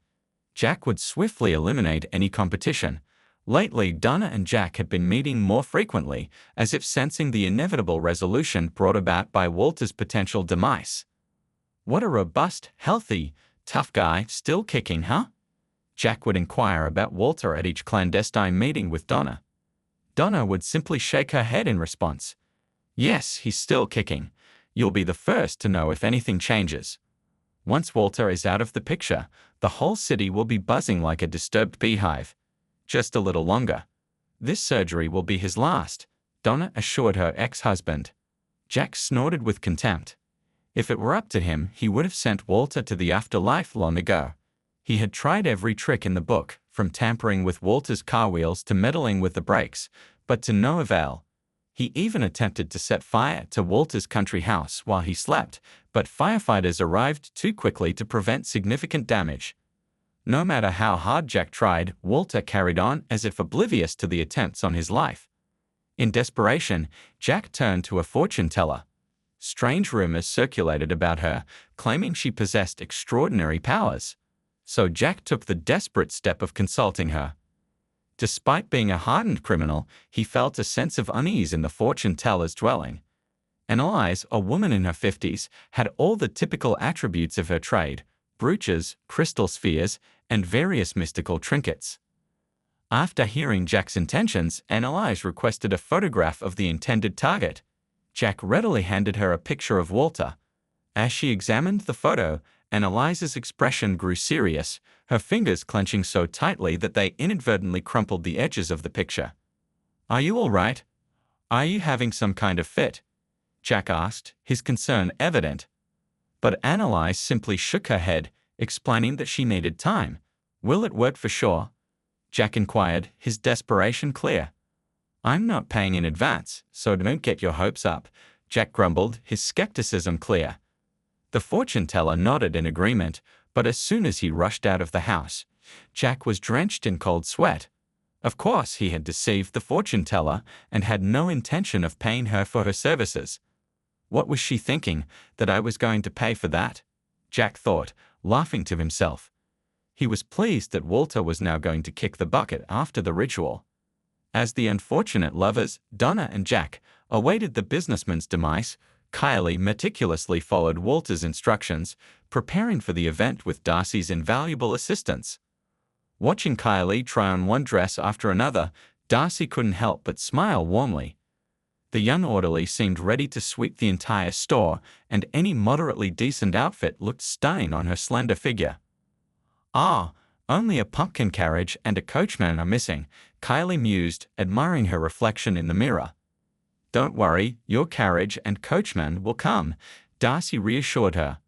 Jack would swiftly eliminate any competition. Lately, Donna and Jack had been meeting more frequently, as if sensing the inevitable resolution brought about by Walter's potential demise. "What a robust, healthy, tough guy, still kicking, huh?" Jack would inquire about Walter at each clandestine meeting with Donna. Donna would simply shake her head in response. "Yes, he's still kicking. You'll be the first to know if anything changes. Once Walter is out of the picture, the whole city will be buzzing like a disturbed beehive. Just a little longer. This surgery will be his last," Donna assured her ex-husband. Jack snorted with contempt. If it were up to him, he would have sent Walter to the afterlife long ago. He had tried every trick in the book, from tampering with Walter's car wheels to meddling with the brakes, but to no avail. He even attempted to set fire to Walter's country house while he slept, but firefighters arrived too quickly to prevent significant damage. No matter how hard Jack tried, Walter carried on as if oblivious to the attempts on his life. In desperation, Jack turned to a fortune teller. Strange rumors circulated about her, claiming she possessed extraordinary powers. So Jack took the desperate step of consulting her. Despite being a hardened criminal, he felt a sense of unease in the fortune teller's dwelling. Annalise, a woman in her 50s, had all the typical attributes of her trade: brooches, crystal spheres, and various mystical trinkets. After hearing Jack's intentions, Annalise requested a photograph of the intended target. Jack readily handed her a picture of Walter. As she examined the photo, Annalise's expression grew serious, her fingers clenching so tightly that they inadvertently crumpled the edges of the picture. "Are you all right? Are you having some kind of fit?" Jack asked, his concern evident. But Annalise simply shook her head, explaining that she needed time. "Will it work for sure?" Jack inquired, his desperation clear. "I'm not paying in advance, so don't get your hopes up," Jack grumbled, his skepticism clear. The fortune teller nodded in agreement, but as soon as he rushed out of the house, Jack was drenched in cold sweat. Of course, he had deceived the fortune teller and had no intention of paying her for her services. What was she thinking, that I was going to pay for that? Jack thought, laughing to himself. He was pleased that Walter was now going to kick the bucket after the ritual. As the unfortunate lovers, Donna and Jack, awaited the businessman's demise, Kylie meticulously followed Walter's instructions, preparing for the event with Darcy's invaluable assistance. Watching Kylie try on one dress after another, Darcy couldn't help but smile warmly. The young orderly seemed ready to sweep the entire store, and any moderately decent outfit looked stunning on her slender figure. "Ah, only a pumpkin carriage and a coachman are missing," Kylie mused, admiring her reflection in the mirror. "Don't worry, your carriage and coachman will come," Darcy reassured her.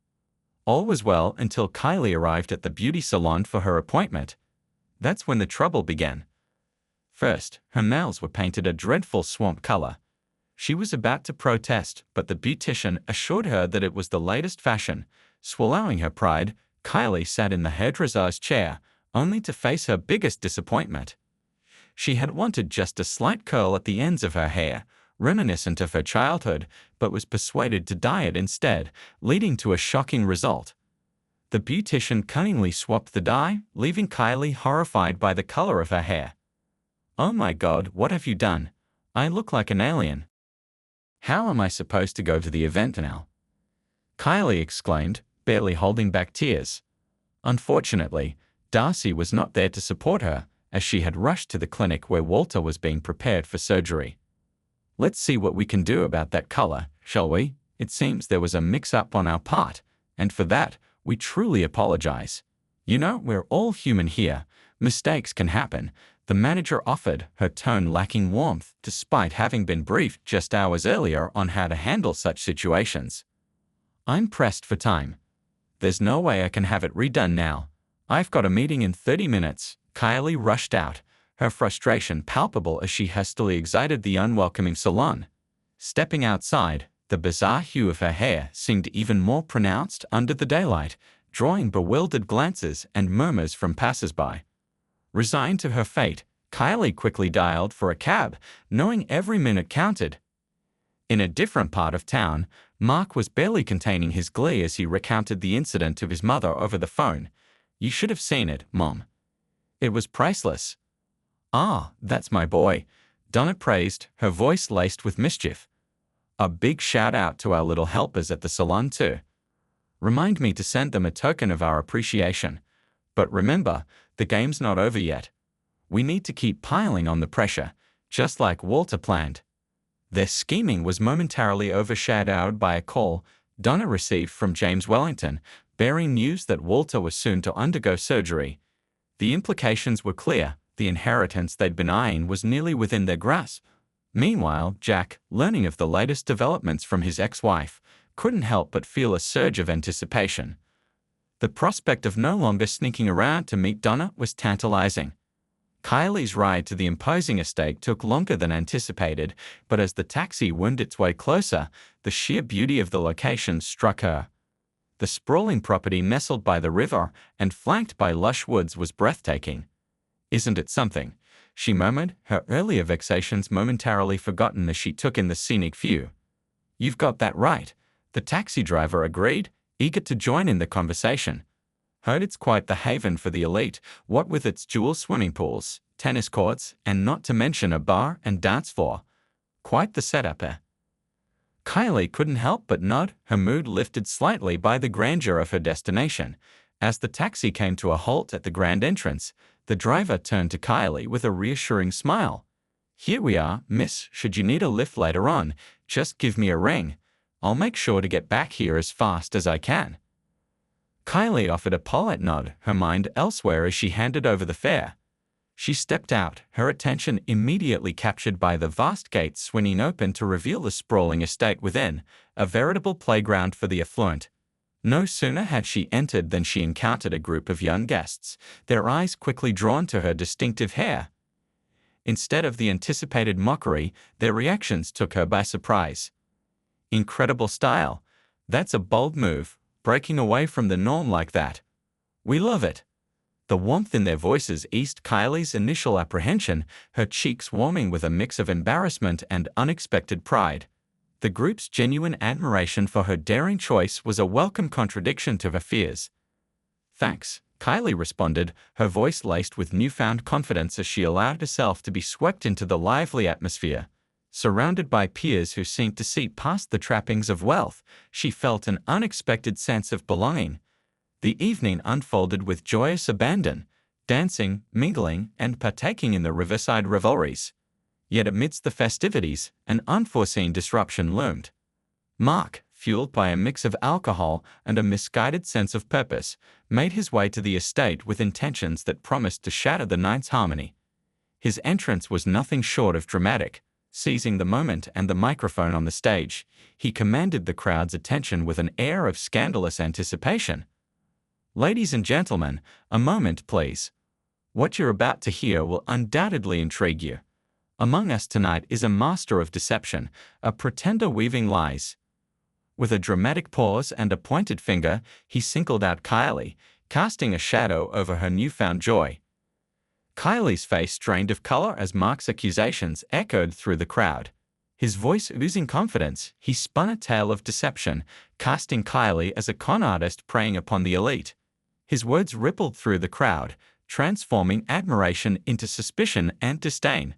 All was well until Kylie arrived at the beauty salon for her appointment. That's when the trouble began. First, her nails were painted a dreadful swamp color. She was about to protest, but the beautician assured her that it was the latest fashion. Swallowing her pride, Kylie sat in the hairdresser's chair, only to face her biggest disappointment. She had wanted just a slight curl at the ends of her hair, reminiscent of her childhood, but was persuaded to dye it instead, leading to a shocking result. The beautician cunningly swapped the dye, leaving Kylie horrified by the color of her hair. "Oh my God, what have you done? I look like an alien. How am I supposed to go to the event now?" Kylie exclaimed, barely holding back tears. Unfortunately, Darcy was not there to support her, as she had rushed to the clinic where Walter was being prepared for surgery. "Let's see what we can do about that color, shall we? It seems there was a mix-up on our part, and for that, we truly apologize. You know, we're all human here. Mistakes can happen," the manager offered, her tone lacking warmth, despite having been briefed just hours earlier on how to handle such situations. "I'm pressed for time. There's no way I can have it redone now. I've got a meeting in 30 minutes, Kylie rushed out, her frustration palpable as she hastily exited the unwelcoming salon. Stepping outside, the bizarre hue of her hair seemed even more pronounced under the daylight, drawing bewildered glances and murmurs from passers-by. Resigned to her fate, Kylie quickly dialed for a cab, knowing every minute counted. In a different part of town, Mark was barely containing his glee as he recounted the incident to his mother over the phone. "You should have seen it, Mom. It was priceless." "Ah, that's my boy," Donna praised, her voice laced with mischief. "A big shout out to our little helpers at the salon too. Remind me to send them a token of our appreciation. But remember, the game's not over yet. We need to keep piling on the pressure, just like Walter planned." Their scheming was momentarily overshadowed by a call Donna received from James Wellington, bearing news that Walter was soon to undergo surgery. The implications were clear. The inheritance they'd been eyeing was nearly within their grasp. Meanwhile, Jack, learning of the latest developments from his ex-wife, couldn't help but feel a surge of anticipation. The prospect of no longer sneaking around to meet Donna was tantalizing. Kylie's ride to the imposing estate took longer than anticipated, but as the taxi wound its way closer, the sheer beauty of the location struck her. The sprawling property nestled by the river and flanked by lush woods was breathtaking. "Isn't it something?" she murmured, her earlier vexations momentarily forgotten as she took in the scenic view. "You've got that right," the taxi driver agreed, eager to join in the conversation. "Heard it's quite the haven for the elite, what with its dual swimming pools, tennis courts, and not to mention a bar and dance floor. Quite the setup, eh?" Kylie couldn't help but nod, her mood lifted slightly by the grandeur of her destination. As the taxi came to a halt at the grand entrance, the driver turned to Kylie with a reassuring smile. "Here we are, miss. Should you need a lift later on, just give me a ring. I'll make sure to get back here as fast as I can." Kylie offered a polite nod, her mind elsewhere as she handed over the fare. She stepped out, her attention immediately captured by the vast gates swinging open to reveal the sprawling estate within, a veritable playground for the affluent. No sooner had she entered than she encountered a group of young guests, their eyes quickly drawn to her distinctive hair. Instead of the anticipated mockery, their reactions took her by surprise. "Incredible style. That's a bold move, breaking away from the norm like that. We love it." The warmth in their voices eased Kylie's initial apprehension, her cheeks warming with a mix of embarrassment and unexpected pride. The group's genuine admiration for her daring choice was a welcome contradiction to her fears. "Thanks," Kylie responded, her voice laced with newfound confidence as she allowed herself to be swept into the lively atmosphere. Surrounded by peers who seemed to see past the trappings of wealth, she felt an unexpected sense of belonging. The evening unfolded with joyous abandon, dancing, mingling, and partaking in the riverside revelries. Yet amidst the festivities, an unforeseen disruption loomed. Mark, fueled by a mix of alcohol and a misguided sense of purpose, made his way to the estate with intentions that promised to shatter the night's harmony. His entrance was nothing short of dramatic. Seizing the moment and the microphone on the stage, he commanded the crowd's attention with an air of scandalous anticipation. "Ladies and gentlemen, a moment, please. What you're about to hear will undoubtedly intrigue you. Among us tonight is a master of deception, a pretender weaving lies." With a dramatic pause and a pointed finger, he singled out Kylie, casting a shadow over her newfound joy. Kylie's face drained of color as Mark's accusations echoed through the crowd. His voice oozing confidence, he spun a tale of deception, casting Kylie as a con artist preying upon the elite. His words rippled through the crowd, transforming admiration into suspicion and disdain.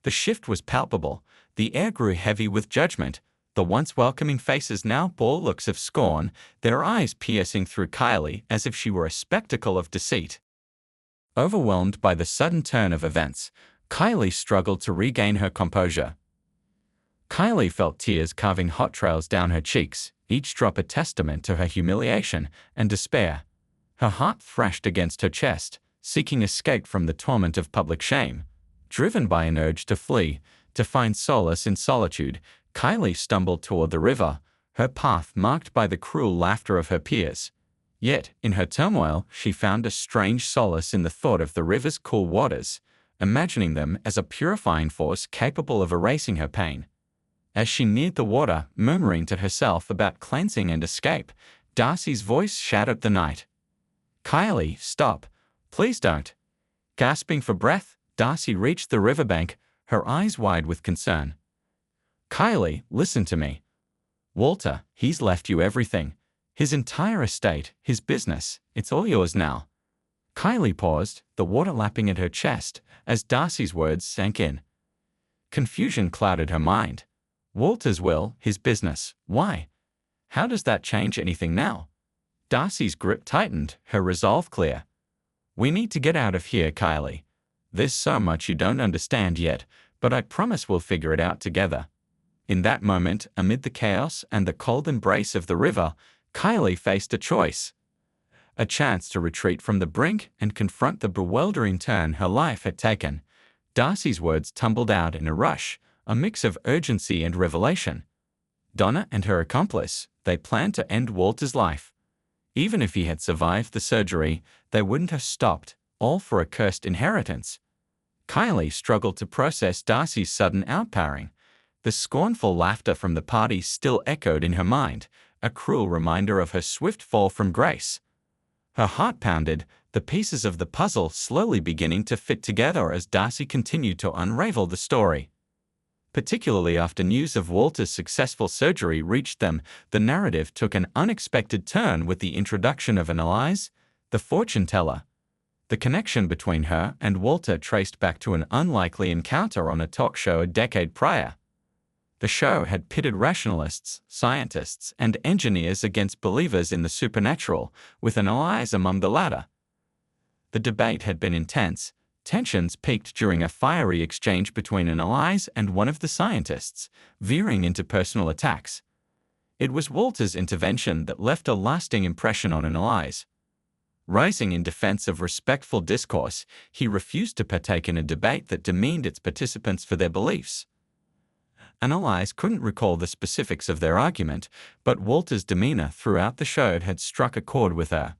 The shift was palpable. The air grew heavy with judgment. The once welcoming faces now bore looks of scorn, their eyes piercing through Kylie as if she were a spectacle of deceit. Overwhelmed by the sudden turn of events, Kylie struggled to regain her composure. Kylie felt tears carving hot trails down her cheeks, each drop a testament to her humiliation and despair. Her heart thrashed against her chest, seeking escape from the torment of public shame. Driven by an urge to flee, to find solace in solitude, Kylie stumbled toward the river, her path marked by the cruel laughter of her peers. Yet, in her turmoil, she found a strange solace in the thought of the river's cool waters, imagining them as a purifying force capable of erasing her pain. As she neared the water, murmuring to herself about cleansing and escape, Darcy's voice shattered the night. "Kylie, stop. Please don't." Gasping for breath, Darcy reached the riverbank, her eyes wide with concern. "Kylie, listen to me. Walter, he's left you everything. His entire estate, his business, it's all yours now." Kylie paused, the water lapping at her chest, as Darcy's words sank in. Confusion clouded her mind. Walter's will, his business, why? How does that change anything now? Darcy's grip tightened, her resolve clear. "We need to get out of here, Kylie. There's so much you don't understand yet, but I promise we'll figure it out together." In that moment, amid the chaos and the cold embrace of the river, Kylie faced a choice. A chance to retreat from the brink and confront the bewildering turn her life had taken. Darcy's words tumbled out in a rush, a mix of urgency and revelation. Donna and her accomplice, they planned to end Walter's life. Even if he had survived the surgery, they wouldn't have stopped, all for a cursed inheritance. Kylie struggled to process Darcy's sudden outpouring. The scornful laughter from the party still echoed in her mind, a cruel reminder of her swift fall from grace. Her heart pounded, the pieces of the puzzle slowly beginning to fit together as Darcy continued to unravel the story. Particularly after news of Walter's successful surgery reached them, the narrative took an unexpected turn with the introduction of Annalise, the fortune teller. The connection between her and Walter traced back to an unlikely encounter on a talk show a decade prior. The show had pitted rationalists, scientists, and engineers against believers in the supernatural, with Annalise among the latter. The debate had been intense. Tensions peaked during a fiery exchange between Annalise and one of the scientists, veering into personal attacks. It was Walter's intervention that left a lasting impression on Annalise. Rising in defense of respectful discourse, he refused to partake in a debate that demeaned its participants for their beliefs. Annalise couldn't recall the specifics of their argument, but Walter's demeanor throughout the show had struck a chord with her.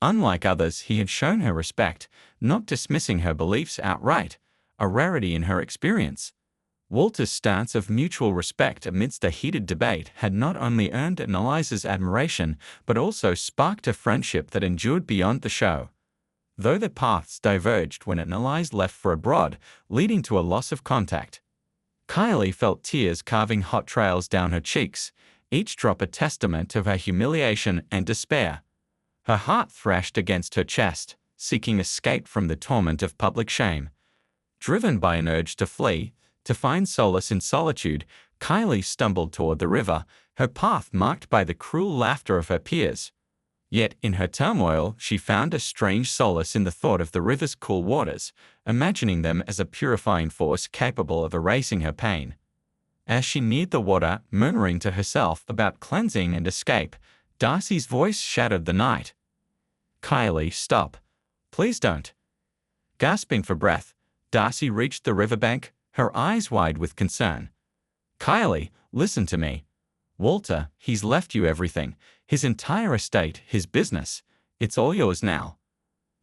Unlike others, he had shown her respect, not dismissing her beliefs outright, a rarity in her experience. Walter's stance of mutual respect amidst a heated debate had not only earned Annalise's admiration, but also sparked a friendship that endured beyond the show. though their paths diverged when Annalise left for abroad, leading to a loss of contact. Kylie felt tears carving hot trails down her cheeks, each drop a testament of her humiliation and despair. Her heart thrashed against her chest, seeking escape from the torment of public shame. Driven by an urge to flee, to find solace in solitude, Kylie stumbled toward the river, her path marked by the cruel laughter of her peers. Yet in her turmoil, she found a strange solace in the thought of the river's cool waters, imagining them as a purifying force capable of erasing her pain. As she neared the water, murmuring to herself about cleansing and escape, Darcy's voice shattered the night. "Kylie, stop. Please don't." Gasping for breath, Darcy reached the riverbank, her eyes wide with concern. "Kylie, listen to me. Walter, he's left you everything, his entire estate, his business. It's all yours now."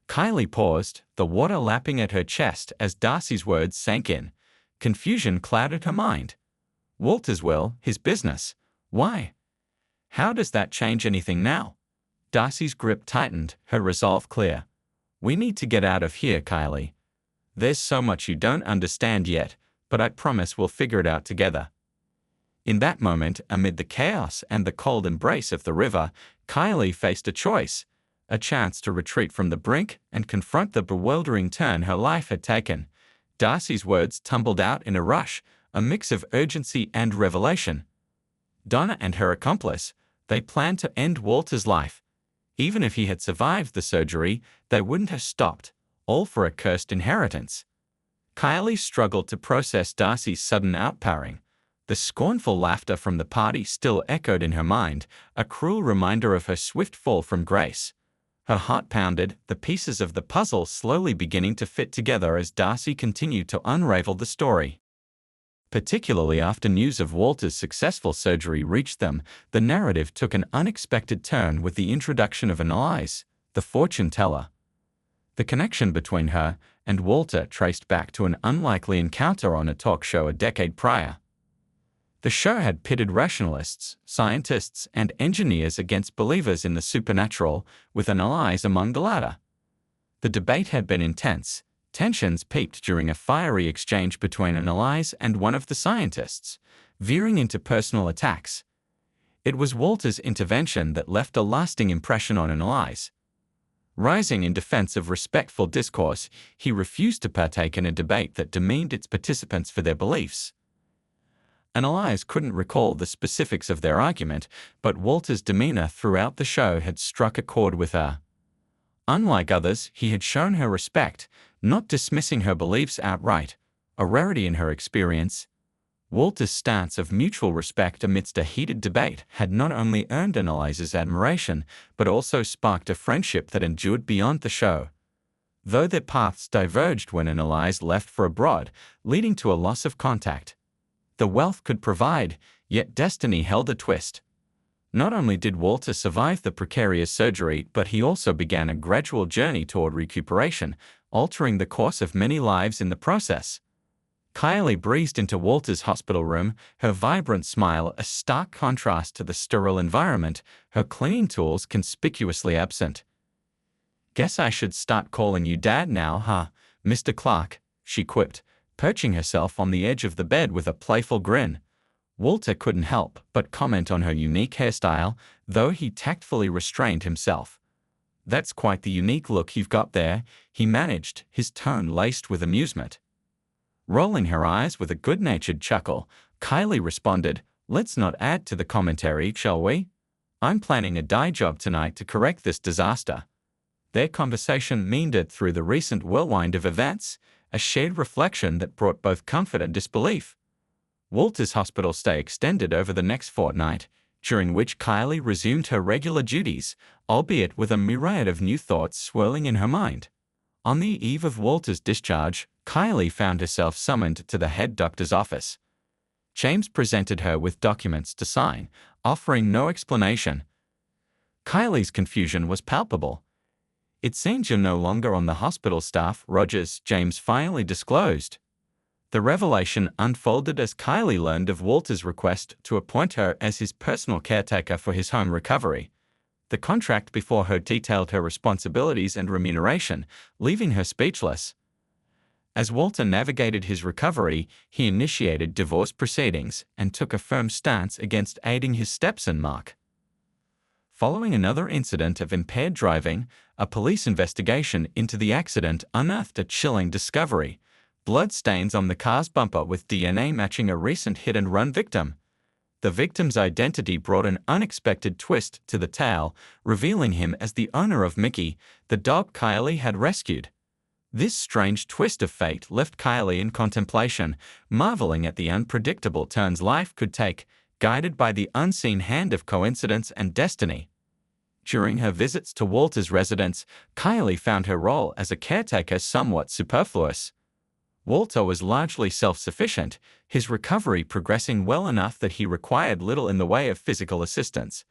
Kylie paused, the water lapping at her chest as Darcy's words sank in. Confusion clouded her mind. Walter's will, his business. Why? How does that change anything now? Darcy's grip tightened, her resolve clear. "We need to get out of here, Kylie. There's so much you don't understand yet, but I promise we'll figure it out together." In that moment, amid the chaos and the cold embrace of the river, Kylie faced a choice, a chance to retreat from the brink and confront the bewildering turn her life had taken. Darcy's words tumbled out in a rush, a mix of urgency and revelation. Donna and her accomplice, they planned to end Walter's life. Even if he had survived the surgery, they wouldn't have stopped, all for a cursed inheritance. Kylie struggled to process Darcy's sudden outpouring. The scornful laughter from the party still echoed in her mind, a cruel reminder of her swift fall from grace. Her heart pounded, the pieces of the puzzle slowly beginning to fit together as Darcy continued to unravel the story. Particularly after news of Walter's successful surgery reached them, the narrative took an unexpected turn with the introduction of Annalise, the fortune teller. The connection between her and Walter traced back to an unlikely encounter on a talk show a decade prior. The show had pitted rationalists, scientists, and engineers against believers in the supernatural, with Annalise among the latter. The debate had been intense. Tensions peaked during a fiery exchange between Annalise and one of the scientists, veering into personal attacks. It was Walter's intervention that left a lasting impression on Annalise. Rising in defense of respectful discourse, he refused to partake in a debate that demeaned its participants for their beliefs. Annalise couldn't recall the specifics of their argument, but Walter's demeanor throughout the show had struck a chord with her. Unlike others, he had shown her respect, not dismissing her beliefs outright, a rarity in her experience. Walter's stance of mutual respect amidst a heated debate had not only earned Annalise's admiration, but also sparked a friendship that endured beyond the show. Though their paths diverged when Annalise left for abroad, leading to a loss of contact. The wealth could provide, yet destiny held a twist. Not only did Walter survive the precarious surgery, but he also began a gradual journey toward recuperation, altering the course of many lives in the process. Kylie breezed into Walter's hospital room, her vibrant smile a stark contrast to the sterile environment, her cleaning tools conspicuously absent. "Guess I should start calling you Dad now, huh, Mr. Clark?" she quipped, perching herself on the edge of the bed with a playful grin. Walter couldn't help but comment on her unique hairstyle, though he tactfully restrained himself. "That's quite the unique look you've got there," he managed, his tone laced with amusement. Rolling her eyes with a good-natured chuckle, Kylie responded, "Let's not add to the commentary, shall we? I'm planning a dye job tonight to correct this disaster." Their conversation meandered through the recent whirlwind of events, a shared reflection that brought both comfort and disbelief. Walter's hospital stay extended over the next fortnight, during which Kylie resumed her regular duties, albeit with a myriad of new thoughts swirling in her mind. On the eve of Walter's discharge, Kylie found herself summoned to the head doctor's office. James presented her with documents to sign, offering no explanation. Kylie's confusion was palpable. "It seems you're no longer on the hospital staff, Rogers," James finally disclosed. The revelation unfolded as Kylie learned of Walter's request to appoint her as his personal caretaker for his home recovery. The contract before her detailed her responsibilities and remuneration, leaving her speechless. As Walter navigated his recovery, he initiated divorce proceedings and took a firm stance against aiding his stepson Mark. Following another incident of impaired driving, a police investigation into the accident unearthed a chilling discovery: blood stains on the car's bumper with DNA matching a recent hit-and-run victim. The victim's identity brought an unexpected twist to the tale, revealing him as the owner of Mickey, the dog Kylie had rescued. This strange twist of fate left Kylie in contemplation, marveling at the unpredictable turns life could take, guided by the unseen hand of coincidence and destiny. During her visits to Walter's residence, Kylie found her role as a caretaker somewhat superfluous. Walter was largely self-sufficient, his recovery progressing well enough that he required little in the way of physical assistance.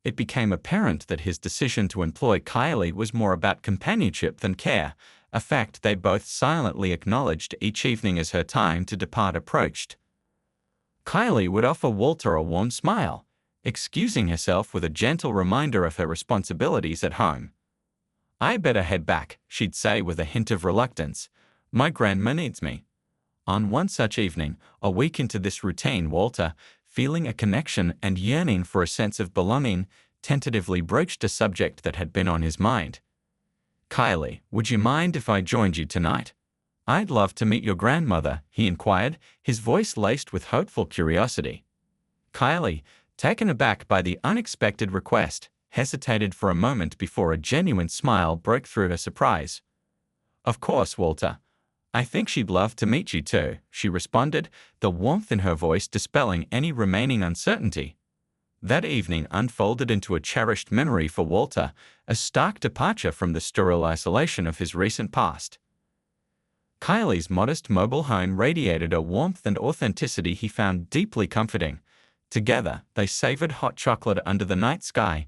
It became apparent that his decision to employ Kylie was more about companionship than care, a fact they both silently acknowledged each evening as her time to depart approached. Kylie would offer Walter a warm smile, excusing herself with a gentle reminder of her responsibilities at home. "I better head back," she'd say with a hint of reluctance. "My grandma needs me." On one such evening, a week into this routine, Walter, feeling a connection and yearning for a sense of belonging, tentatively broached a subject that had been on his mind. "Kylie, would you mind if I joined you tonight?" "I'd love to meet your grandmother," he inquired, his voice laced with hopeful curiosity. Kylie, taken aback by the unexpected request, hesitated for a moment before a genuine smile broke through her surprise. "Of course, Walter. I think she'd love to meet you too," she responded, the warmth in her voice dispelling any remaining uncertainty. That evening unfolded into a cherished memory for Walter, a stark departure from the sterile isolation of his recent past. Kylie's modest mobile home radiated a warmth and authenticity he found deeply comforting. Together, they savored hot chocolate under the night sky,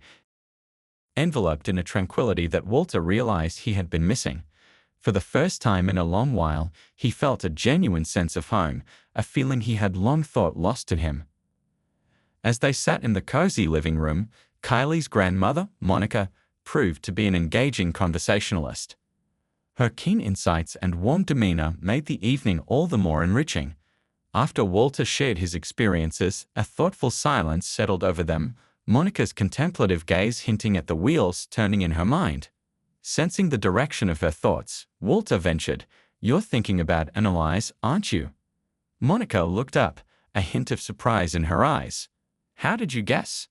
enveloped in a tranquility that Walter realized he had been missing. For the first time in a long while, he felt a genuine sense of home, a feeling he had long thought lost to him. As they sat in the cozy living room, Kylie's grandmother, Monica, proved to be an engaging conversationalist. Her keen insights and warm demeanor made the evening all the more enriching. After Walter shared his experiences, a thoughtful silence settled over them, Monica's contemplative gaze hinting at the wheels turning in her mind. Sensing the direction of her thoughts, Walter ventured, "You're thinking about Annalise, aren't you?" Monica looked up, a hint of surprise in her eyes. "How did you guess?"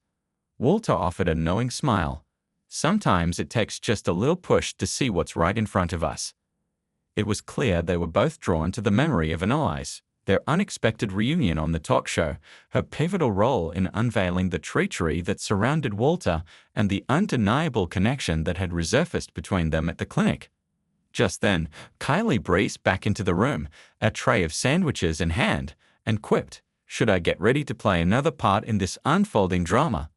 Walter offered a knowing smile. "Sometimes it takes just a little push to see what's right in front of us." It was clear they were both drawn to the memory of Annalise, their unexpected reunion on the talk show, her pivotal role in unveiling the treachery that surrounded Walter, and the undeniable connection that had resurfaced between them at the clinic. Just then, Kylie breezed back into the room, a tray of sandwiches in hand, and quipped, "Should I get ready to play another part in this unfolding drama?"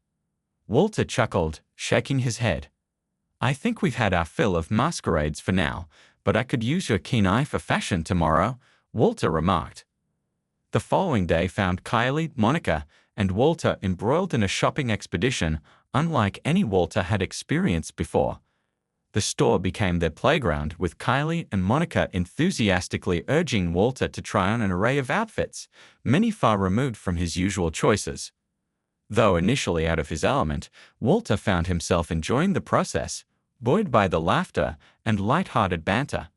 Walter chuckled, shaking his head. "I think we've had our fill of masquerades for now, but I could use your keen eye for fashion tomorrow," Walter remarked. The following day found Kylie, Monica, and Walter embroiled in a shopping expedition unlike any Walter had experienced before. The store became their playground, with Kylie and Monica enthusiastically urging Walter to try on an array of outfits, many far removed from his usual choices. Though initially out of his element, Walter found himself enjoying the process, buoyed by the laughter and light-hearted banter.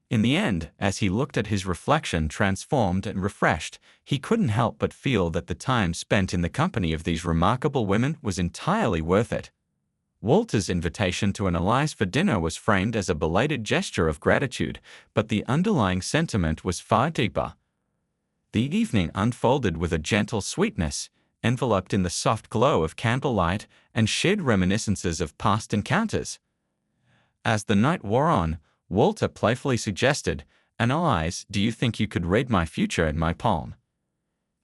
In the end, as he looked at his reflection transformed and refreshed, he couldn't help but feel that the time spent in the company of these remarkable women was entirely worth it. Walter's invitation to Annalise for dinner was framed as a belated gesture of gratitude, but the underlying sentiment was far deeper. The evening unfolded with a gentle sweetness, enveloped in the soft glow of candlelight and shared reminiscences of past encounters. As the night wore on, Walter playfully suggested, "Annalise, do you think you could read my future in my palm?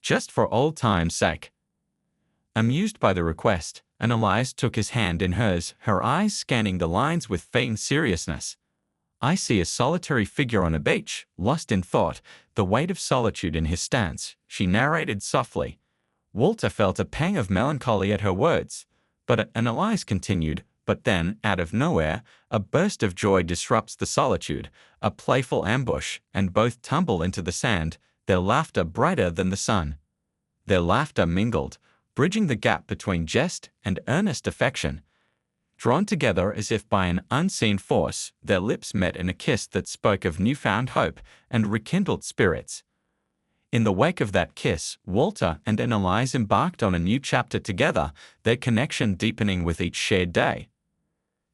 Just for old time's sake." Amused by the request, Annalise took his hand in hers, her eyes scanning the lines with feigned seriousness. "I see a solitary figure on a beach, lost in thought, the weight of solitude in his stance," she narrated softly. Walter felt a pang of melancholy at her words. But Annalise continued, but then, out of nowhere, a burst of joy disrupts the solitude, a playful ambush, and both tumble into the sand, their laughter brighter than the sun. Their laughter mingled, bridging the gap between jest and earnest affection. Drawn together as if by an unseen force, their lips met in a kiss that spoke of newfound hope and rekindled spirits. In the wake of that kiss, Walter and Annalise embarked on a new chapter together, their connection deepening with each shared day.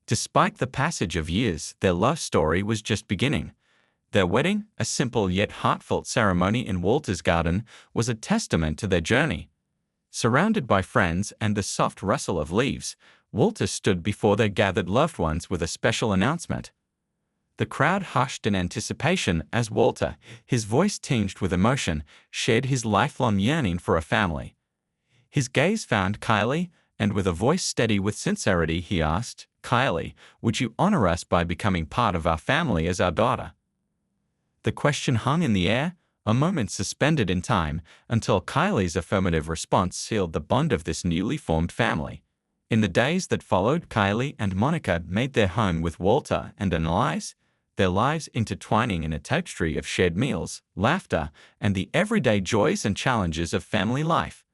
Despite the passage of years, their love story was just beginning. Their wedding, a simple yet heartfelt ceremony in Walter's garden, was a testament to their journey. Surrounded by friends and the soft rustle of leaves, Walter stood before their gathered loved ones with a special announcement. The crowd hushed in anticipation as Walter, his voice tinged with emotion, shared his lifelong yearning for a family. His gaze found Kylie, and with a voice steady with sincerity, he asked, "Kylie, would you honor us by becoming part of our family as our daughter?" The question hung in the air, a moment suspended in time, until Kylie's affirmative response sealed the bond of this newly formed family. In the days that followed, Kylie and Monica made their home with Walter and Annalise, their lives intertwining in a tapestry of shared meals, laughter, and the everyday joys and challenges of family life.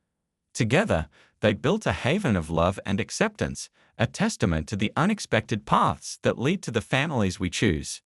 Together, they built a haven of love and acceptance, a testament to the unexpected paths that lead to the families we choose.